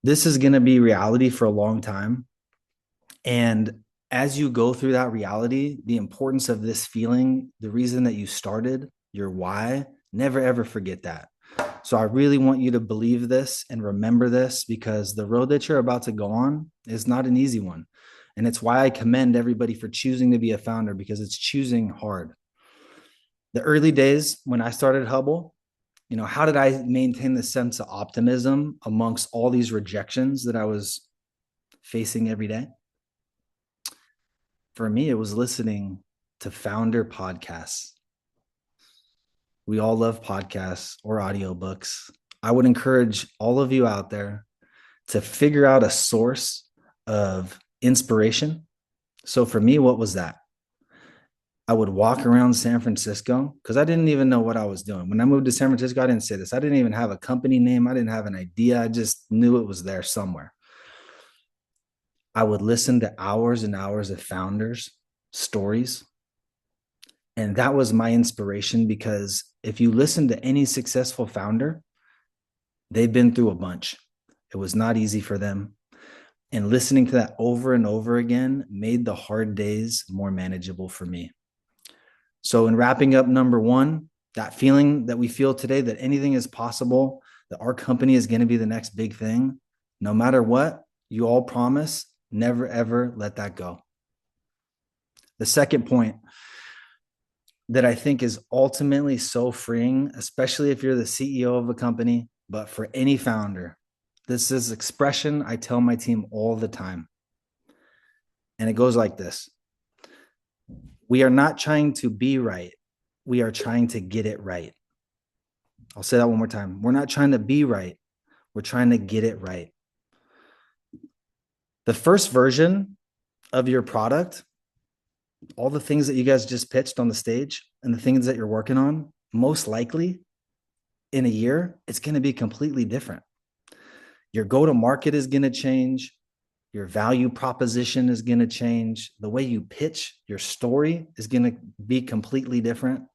This is going to be reality for a long time. And as you go through that reality, the importance of this feeling, the reason that you started, your why, never ever forget that. So I really want you to believe this and remember this, because the road that you're about to go on is not an easy one. And it's why I commend everybody for choosing to be a founder, because it's choosing hard. The early days when I started Hubble, how did I maintain the sense of optimism amongst all these rejections that I was facing every day? For me, it was listening to founder podcasts. We all love podcasts or audiobooks. I would encourage all of you out there to figure out a source of inspiration. So for me, what was that? I would walk around San Francisco because I didn't even know what I was doing. When I moved to San Francisco, I didn't say this. I didn't even have a company name. I didn't have an idea. I just knew it was there somewhere. I would listen to hours and hours of founders' stories. And that was my inspiration, because if you listen to any successful founder, they've been through a bunch. It was not easy for them. And listening to that over and over again made the hard days more manageable for me. So in wrapping up, number one, that feeling that we feel today, that anything is possible, that our company is going to be the next big thing, no matter what, you all promise, never, ever let that go. The second point that I think is ultimately so freeing, especially if you're the CEO of a company, but for any founder, this is expression I tell my team all the time. And it goes like this. We are not trying to be right. We are trying to get it right. I'll say that one more time. We're not trying to be right. We're trying to get it right. The first version of your product, all the things that you guys just pitched on the stage and the things that you're working on, most likely in a year, it's going to be completely different. Your go-to-market is going to change. Your value proposition is going to change. The way you pitch your story is going to be completely different.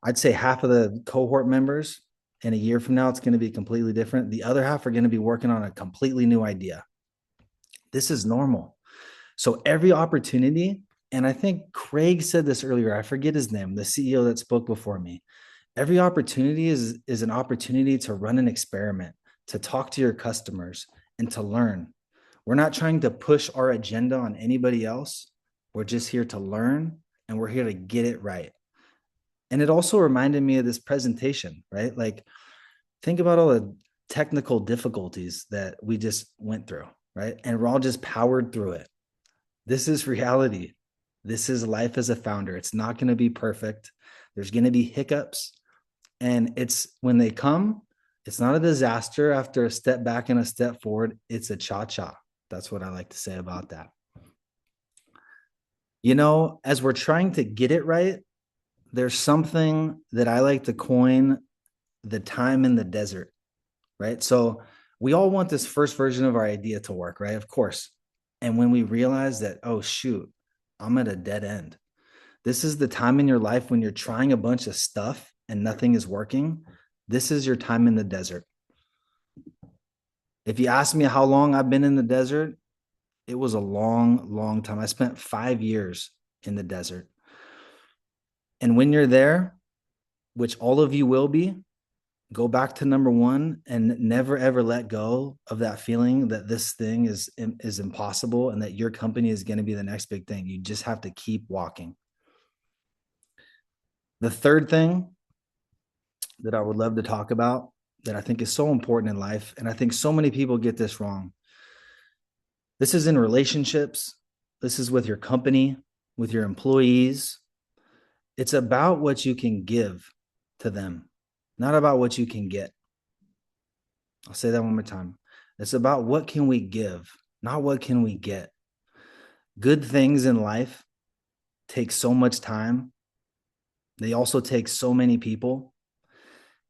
I'd say half of the cohort members in a year from now, it's going to be completely different. The other half are going to be working on a completely new idea. This is normal. So every opportunity, and I think Craig said this earlier, I forget his name, the CEO that spoke before me. Every opportunity is an opportunity to run an experiment, to talk to your customers, and to learn. We're not trying to push our agenda on anybody else. We're just here to learn, and we're here to get it right. And it also reminded me of this presentation, right? Like, think about all the technical difficulties that we just went through, right? And we're all just powered through it. This is reality. This is life as a founder. It's not going to be perfect. There's going to be hiccups. And it's when they come, it's not a disaster after a step back and a step forward. It's a cha-cha. That's what I like to say about that. As we're trying to get it right, there's something that I like to coin the time in the desert, right? So we all want this first version of our idea to work, right? Of course. And when we realize that, oh, shoot, I'm at a dead end. This is the time in your life when you're trying a bunch of stuff and nothing is working. This is your time in the desert. If you ask me how long I've been in the desert, it was a long, long time. I spent 5 years in the desert. And when you're there, which all of you will be, go back to number one and never, ever let go of that feeling that this thing is impossible and that your company is going to be the next big thing. You just have to keep walking. The third thing that I would love to talk about that I think is so important in life, and I think so many people get this wrong. This is in relationships. This is with your company, with your employees. It's about what you can give to them, not about what you can get. I'll say that one more time. It's about what can we give, not what can we get. Good things in life take so much time. They also take so many people.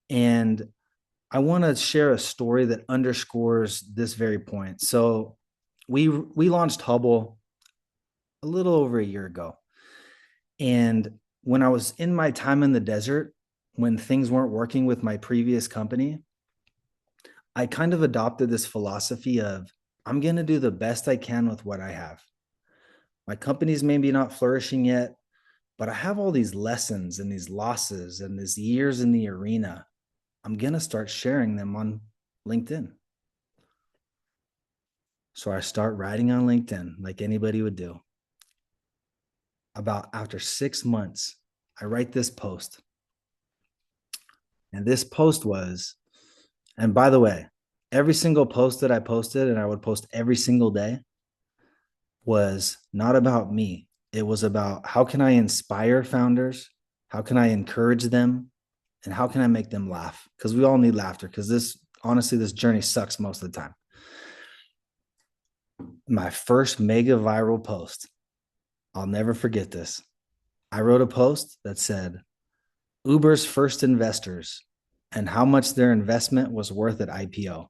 And I want to share a story that underscores this very point. So we launched Hubble a little over a year ago. And when I was in my time in the desert, when things weren't working with my previous company, I kind of adopted this philosophy of I'm going to do the best I can with what I have. My company's maybe not flourishing yet, but I have all these lessons and these losses and these years in the arena. I'm going to start sharing them on LinkedIn. So I start writing on LinkedIn like anybody would do. About after 6 months, I write this post. And this post was, and by the way, every single post that I posted, and I would post every single day, was not about me. It was about how can I inspire founders? How can I encourage them? And how can I make them laugh? Because we all need laughter, because this journey sucks most of the time. My first mega viral post, I'll never forget this. I wrote a post that said, Uber's first investors and how much their investment was worth at IPO.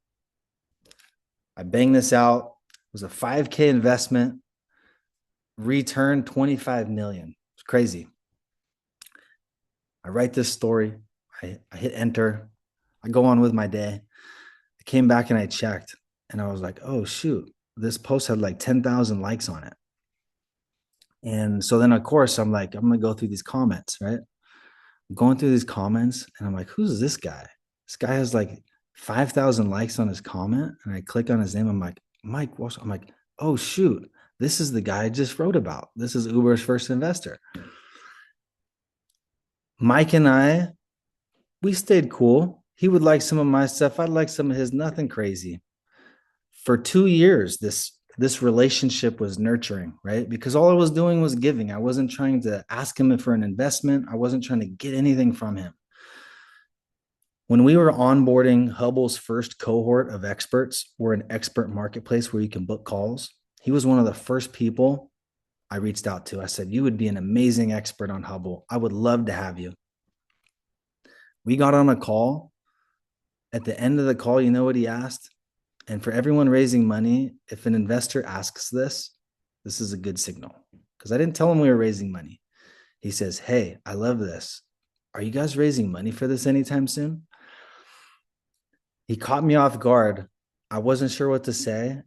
I banged this out. It was a 5K investment, return 25 million. It's crazy. I write this story. I hit enter. I go on with my day. I came back and I checked and I was like, oh, shoot. This post had like 10,000 likes on it. And so then, of course, I'm like, I'm going to go through these comments, right? I'm going through these comments and I'm like, who's this guy? This guy has like 5,000 likes on his comment. And I click on his name. I'm like, Mike Walsh. I'm like, oh, shoot. This is the guy I just wrote about. This is Uber's first investor. Mike and I, we stayed cool. He would like some of my stuff. I'd like some of his, nothing crazy. For 2 years, this relationship was nurturing, right? Because all I was doing was giving. I wasn't trying to ask him for an investment. I wasn't trying to get anything from him. When we were onboarding Hubble's first cohort of experts, we're an expert marketplace where you can book calls. He was one of the first people I reached out to. I said, you would be an amazing expert on Hubble. I would love to have you. We got on a call. At the end of the call, you know what he asked? And for everyone raising money, if an investor asks this is a good signal. Because I didn't tell him we were raising money. He says, hey, I love this. Are you guys raising money for this anytime soon? He caught me off guard. I wasn't sure what to say.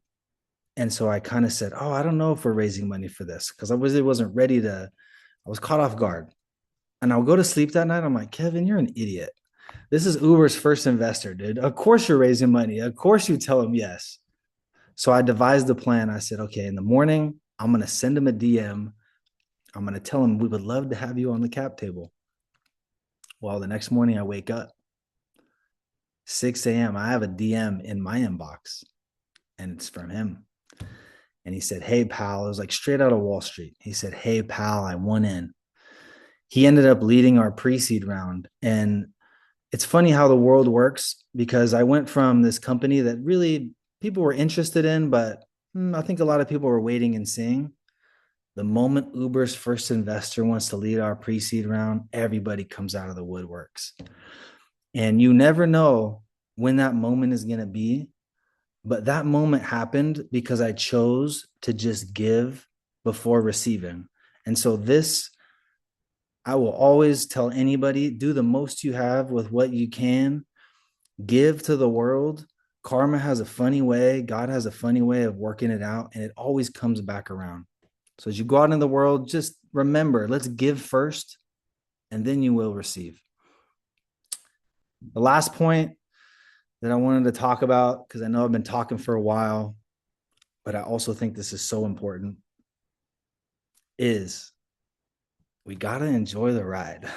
And so I kind of said, oh, I don't know if we're raising money for this. Because I wasn't ready to, I was caught off guard. And I'll go to sleep that night. I'm like, Kevin, you're an idiot. This is Uber's first investor, dude. Of course you're raising money. Of course you tell him yes. So I devised a plan. I said, okay, in the morning, I'm going to send him a DM. I'm going to tell him we would love to have you on the cap table. Well, the next morning I wake up, 6 a.m. I have a DM in my inbox and it's from him. And he said, hey, pal. It was like straight out of Wall Street. He said, hey, pal, I won in. He ended up leading our pre-seed round. And it's funny how the world works, because I went from this company that really people were interested in, but I think a lot of people were waiting and seeing. The moment Uber's first investor wants to lead our pre-seed round, everybody comes out of the woodworks. And you never know when that moment is going to be. But that moment happened because I chose to just give before receiving. And so I will always tell anybody, do the most you have with what you can. Give to the world. Karma has a funny way. God has a funny way of working it out, and it always comes back around. So as you go out in the world, just remember, let's give first, and then you will receive. The last point that I wanted to talk about, because I know I've been talking for a while, but I also think this is so important, is we got to enjoy the ride.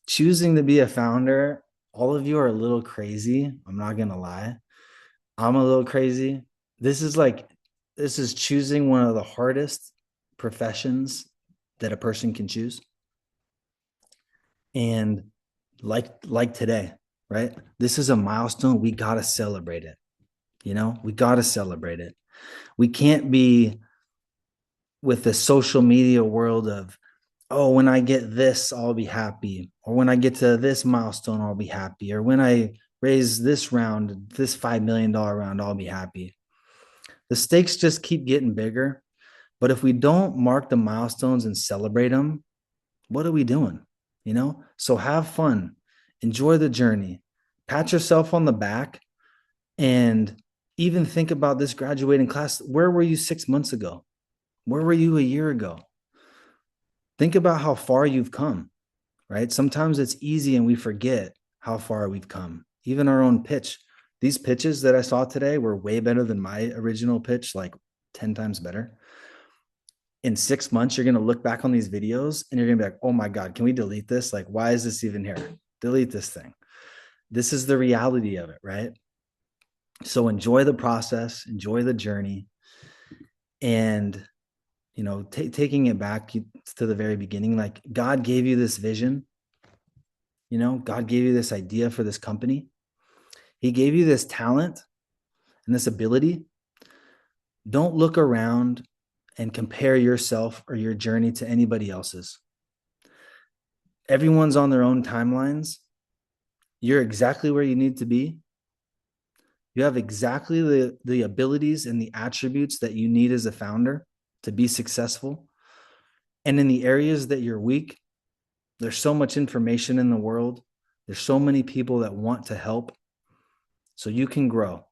Choosing to be a founder, all of you are a little crazy. I'm not going to lie. I'm a little crazy. This is choosing one of the hardest professions that a person can choose. And like today, right? This is a milestone. We got to celebrate it. We got to celebrate it. We can't be with the social media world of, oh, when I get this, I'll be happy. Or when I get to this milestone, I'll be happy. Or when I raise this round, this $5 million round, I'll be happy. The stakes just keep getting bigger. But if we don't mark the milestones and celebrate them, what are we doing? So have fun, enjoy the journey, Pat yourself on the back and even think about this graduating class. Where were you 6 months ago? Where were you a year ago? Think about how far you've come, right? Sometimes it's easy and we forget how far we've come. Even our own pitch. These pitches that I saw today were way better than my original pitch, like 10 times better. In 6 months, you're going to look back on these videos and you're going to be like, oh my God, can we delete this? Like, why is this even here? Delete this thing. This is the reality of it, right? So enjoy the process, enjoy the journey. And, taking it back to the very beginning, like God gave you this vision. God gave you this idea for this company. He gave you this talent and this ability. Don't look around and compare yourself or your journey to anybody else's. Everyone's on their own timelines. You're exactly where you need to be. You have exactly the abilities and the attributes that you need as a founder to be successful. And in the areas that you're weak, there's so much information in the world. There's so many people that want to help. So you can grow.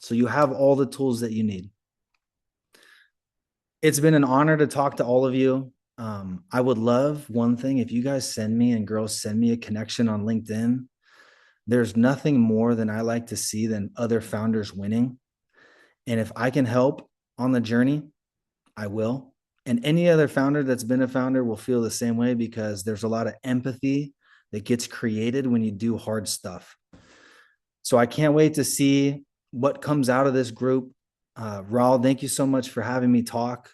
So you have all the tools that you need. It's been an honor to talk to all of you. I would love one thing, if you guys send me and girls send me a connection on LinkedIn. There's nothing more than I like to see than other founders winning. And if I can help on the journey, I will. And any other founder that's been a founder will feel the same way, because there's a lot of empathy that gets created when you do hard stuff. So I can't wait to see what comes out of this group. Raul, thank you so much for having me talk.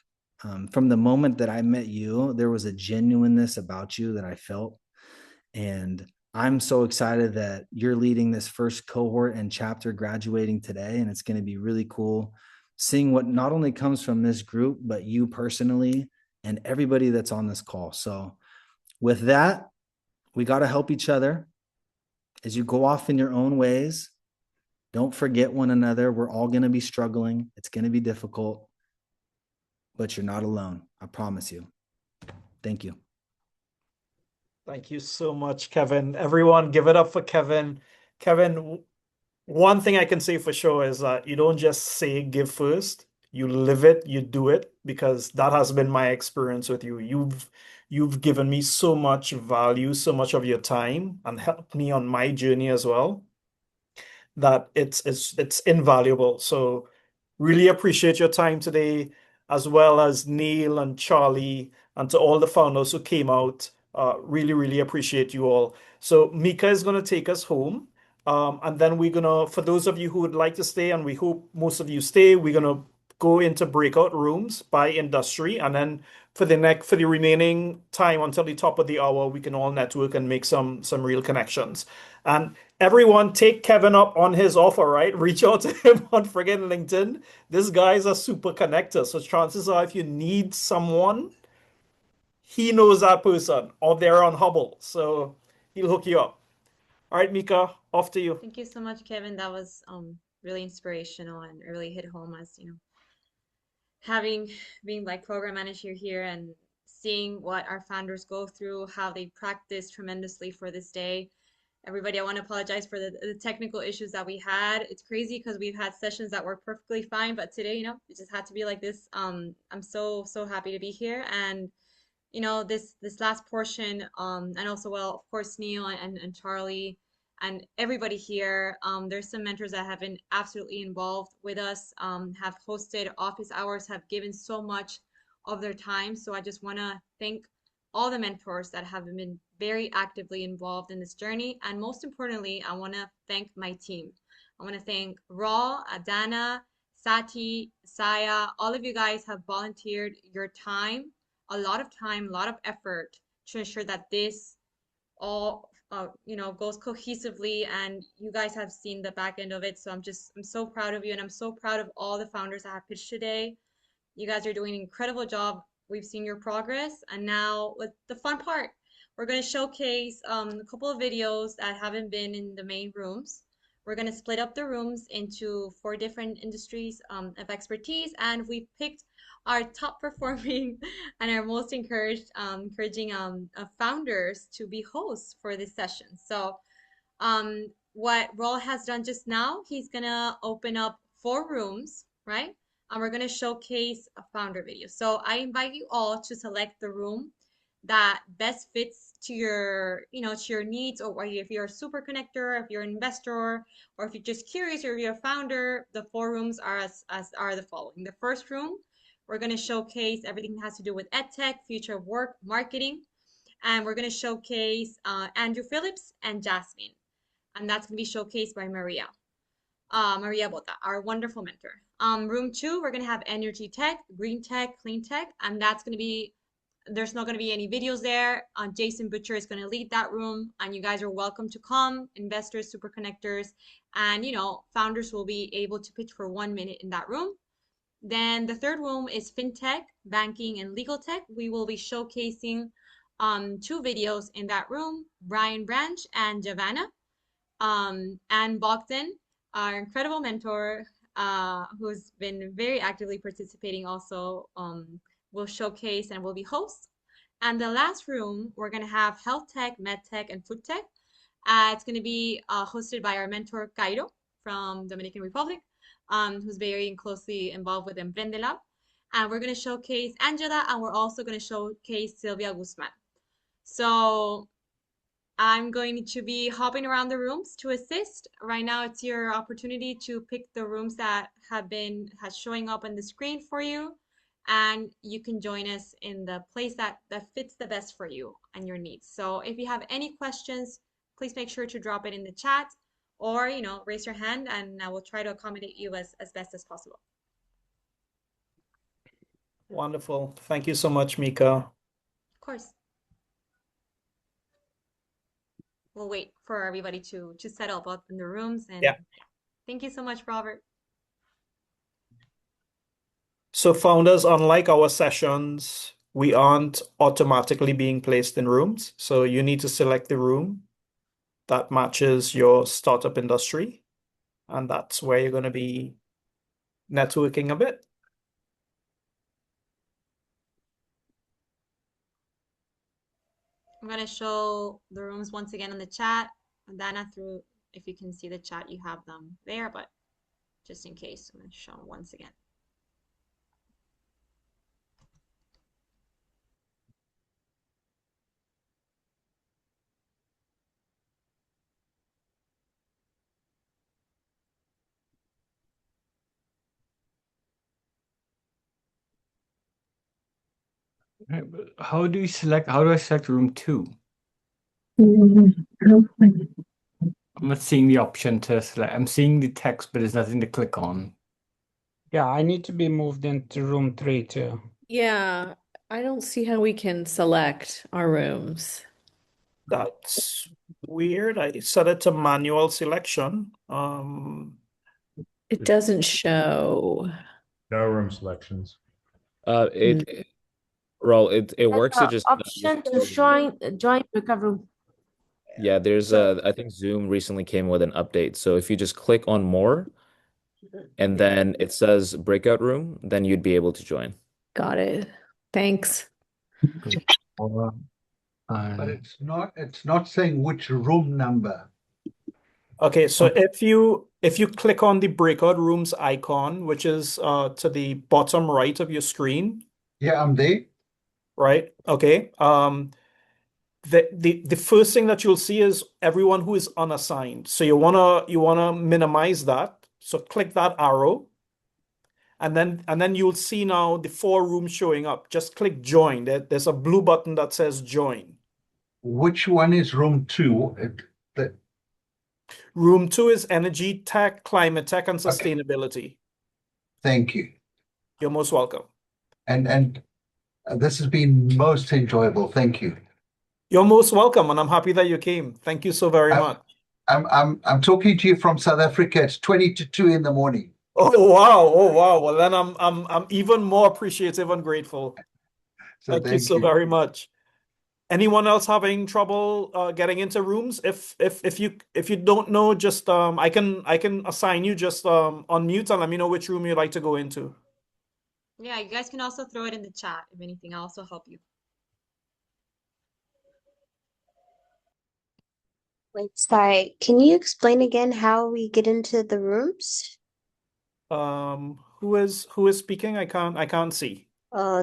From the moment that I met you, there was a genuineness about you that I felt. And I'm so excited that you're leading this first cohort and chapter graduating today. And it's going to be really cool seeing what not only comes from this group, but you personally and everybody that's on this call. So with that, we got to help each other as you go off in your own ways. Don't forget one another. We're all going to be struggling. It's going to be difficult, but you're not alone. I promise you. Thank you. Thank you so much, Kevin. Everyone, give it up for Kevin. Kevin, one thing I can say for sure is that you don't just say give first, you live it, you do it, because that has been my experience with you. You've given me so much value, so much of your time, and helped me on my journey as well, that it's invaluable. So really appreciate your time today, as well as Neil and Charlie, and to all the founders who came out. Really, really appreciate you all. So Mika is going to take us home. And then we're gonna, for those of you who would like to stay, and we hope most of you stay, we're gonna go into breakout rooms by industry, and then for the remaining time until the top of the hour, we can all network and make some real connections. And everyone, take Kevin up on his offer, right? Reach out to him on friggin' LinkedIn. This guy's a super connector, so chances are, if you need someone, he knows that person, or they're on Hubble, so he'll hook you up. All right, Mika, off to you. Thank you so much, Kevin. That was really inspirational and really hit home, as being like program manager here and seeing what our founders go through, how they practice tremendously for this day. Everybody, I want to apologize for the technical issues that we had. It's crazy because we've had sessions that were perfectly fine, but today, it just had to be like this. I'm so happy to be here, and this last portion, and also, well, of course, Neil and Charlie and everybody here. There's some mentors that have been absolutely involved with us, have hosted office hours, have given so much of their time. So I just want to thank all the mentors that have been very actively involved in this journey. And most importantly, I want to thank my team. I want to thank Raw, Adana, Sati, Saya. All of you guys have volunteered your time, a lot of time, a lot of effort to ensure that this all goes cohesively, and you guys have seen the back end of it. So I'm so proud of you, and I'm so proud of all the founders that have pitched today. You guys are doing an incredible job. We've seen your progress, and now with the fun part, we're going to showcase a couple of videos that haven't been in the main rooms. We're going to split up the rooms into 4 different industries of expertise, and we picked our top performing and our most encouraging founders to be hosts for this session. So what Raul has done just now, he's gonna open up 4 rooms, right? And we're gonna showcase a founder video. So I invite you all to select the room that best fits to your, to your needs, or if you're a super connector, if you're an investor, or if you're just curious, or if you're a founder. The 4 rooms are are the following. The first room, we're gonna showcase everything that has to do with EdTech, future of work, marketing, and we're gonna showcase Andrew Phillips and Jasmine, and that's going to be showcased by Maria, Maria Bota, our wonderful mentor. Room 2, we're going to have energy tech, green tech, clean tech, and that's going to be, there's not going to be any videos there. Jason Butcher is going to lead that room, and you guys are welcome to come, investors, super connectors, and founders will be able to pitch for 1 minute in that room. Then the third room is fintech, banking, and legal tech. We will be showcasing 2 videos in that room, Brian Branch and Javanna. Anne Bogdan, our incredible mentor, who's been very actively participating also, will showcase and will be hosts. And the last room, we're going to have health tech, med tech, and food tech. It's going to be hosted by our mentor, Cairo, from Dominican Republic, who's very closely involved with Emprende Lab. And we're going to showcase Angela, and we're also going to showcase Sylvia Guzman. So I'm going to be hopping around the rooms to assist. Right now, it's your opportunity to pick the rooms that has showing up on the screen for you, and you can join us in the place that fits the best for you and your needs. So if you have any questions, please make sure to drop it in the chat, or raise your hand, and I will try to accommodate you as best as possible. Wonderful. Thank you so much, Mika. Of course. We'll wait for everybody to settle up in the rooms. And yeah. Thank you so much, Robert. So founders, unlike our sessions, we aren't automatically being placed in rooms. So you need to select the room that matches your startup industry. And that's where you're going to be networking a bit. I'm going to show the rooms once again in the chat. Dana, if you can see the chat, you have them there, but just in case, I'm going to show them once again. How do I select room 2? I'm not seeing the option to select. I'm seeing the text, but there's nothing to click on. Yeah, I need to be moved into room 3 too. Yeah, I don't see how we can select our rooms. That's weird. I set it to manual selection. It doesn't show. No room selections. Raul, it works. It just option to join breakout room. Yeah, there's I think Zoom recently came with an update. So if you just click on more and then it says breakout room, then you'd be able to join. Got it. Thanks. But it's not saying which room number. Okay, so if you click on the breakout rooms icon, which is to the bottom right of your screen. Yeah, I'm there. Right. Okay. The first thing that you'll see is everyone who is unassigned. So you wanna minimize that. So click that arrow, and then you'll see now the 4 rooms showing up. Just click join. There's a blue button that says join. Which one is room 2? Room 2 is energy tech, climate tech, and sustainability. Thank you. You're most welcome. And this has been most enjoyable. Thank you. You're most welcome, and I'm happy that you came. Thank you so very much. I'm talking to you from South Africa. It's 20 to 2 in the morning. Oh wow! Oh wow! Well, then I'm even more appreciative and grateful. Thank you so very much. Anyone else having trouble getting into rooms? If you don't know, just I can assign you. Just unmute and let me know which room you'd like to go into. Yeah, you guys can also throw it in the chat if anything. I'll also help you. Wait, sorry. Can you explain again how we get into the rooms? Who is speaking? I can't see. Oh,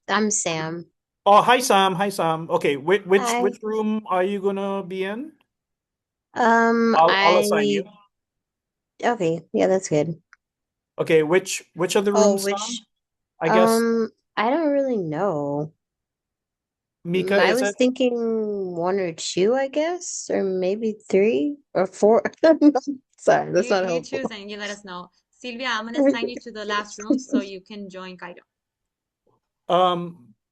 I'm Sam. Oh, hi Sam. Hi Sam. Okay, which Hi. room are you gonna be in? I'll assign you. Okay, yeah, that's good. Okay, which of the Oh, rooms, Sam? I guess I don't really know. Mika, I is was it? thinking one or two, I guess, or maybe three or four. Sorry, that's not You helpful. choose and you let us know. Sylvia, I'm gonna assign you to the last room so you can join Kaido.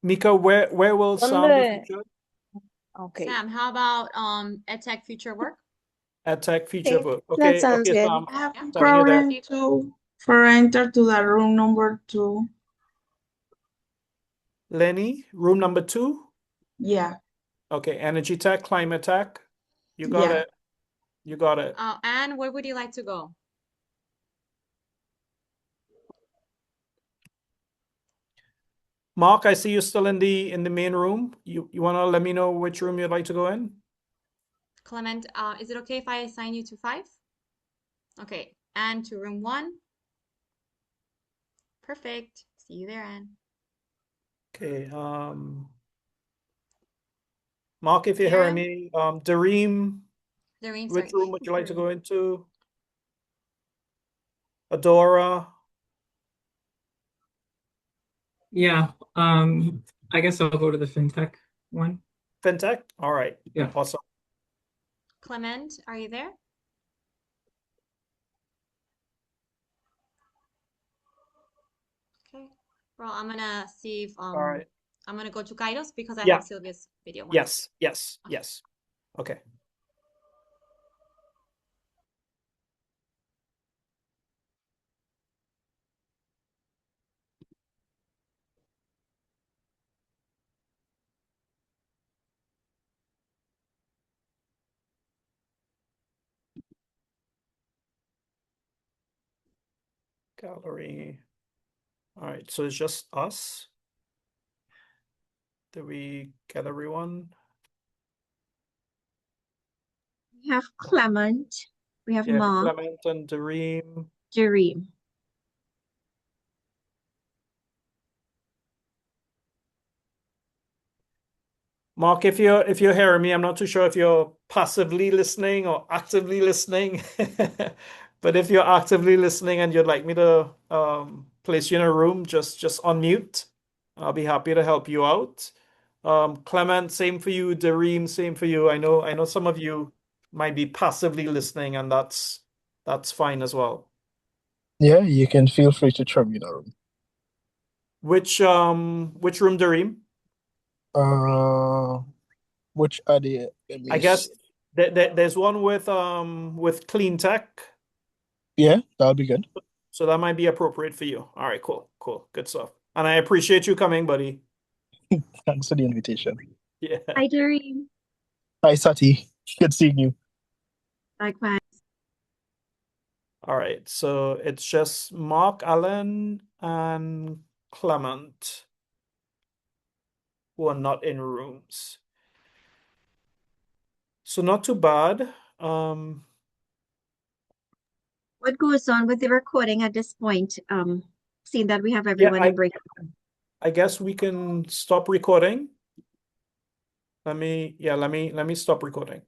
Mika, where will Sam be featured? Okay. Sam, how about EdTech Future Work? EdTech Future Okay, Work. that Okay, sounds good. Sam. I have Sending you there. problem for enter to the room number 2. Lenny, room number 2. Yeah. Okay, Energy Tech, Climate Tech. You got Yeah. it. You got it. Anne, where would you like to go? Mark, I see you still in the main room. You wanna let me know which room you'd like to go in? Clement, is it okay if I assign you to 5? Okay, Anne to room 1. Perfect. See you there, Anne. Okay, Mark, if you're hearing me, Dareem, which room would you like to go into? Adora. Yeah, I guess I'll go to the fintech one. Fintech? All right. Yeah. Awesome. Clement, are you there? Okay. Well, I'm gonna see if All right. I'm gonna go to Kairos because I Yeah. have Sylvia's video. Yes. Okay. Gallery. All right, so it's just us. Did we get everyone? We have Clement. We have Mark. Clement and Dareem. Jareem. Mark, if you're hearing me, I'm not too sure if you're passively listening or actively listening. But if you're actively listening and you'd like me to place you in a room, just unmute. I'll be happy to help you out. Clement, same for you. Dareem, same for you. I know some of you might be passively listening, and that's fine as well. Yeah, you can feel free to throw me in a room. Which room, Dareem? Which are the? I guess there's one with clean tech. Yeah, that'll be good. So that might be appropriate for you. All right, cool. Good stuff. And I appreciate you coming, buddy. Thanks for the invitation. Yeah. Hi, Dareem. Hi, Sati. Good seeing you. Likewise. All right, so it's just Mark, Allen, and Clement who are not in rooms. So not too bad. What goes on with the recording at this point? Seeing that we have everyone in break. I guess we can stop recording. Let me stop recording.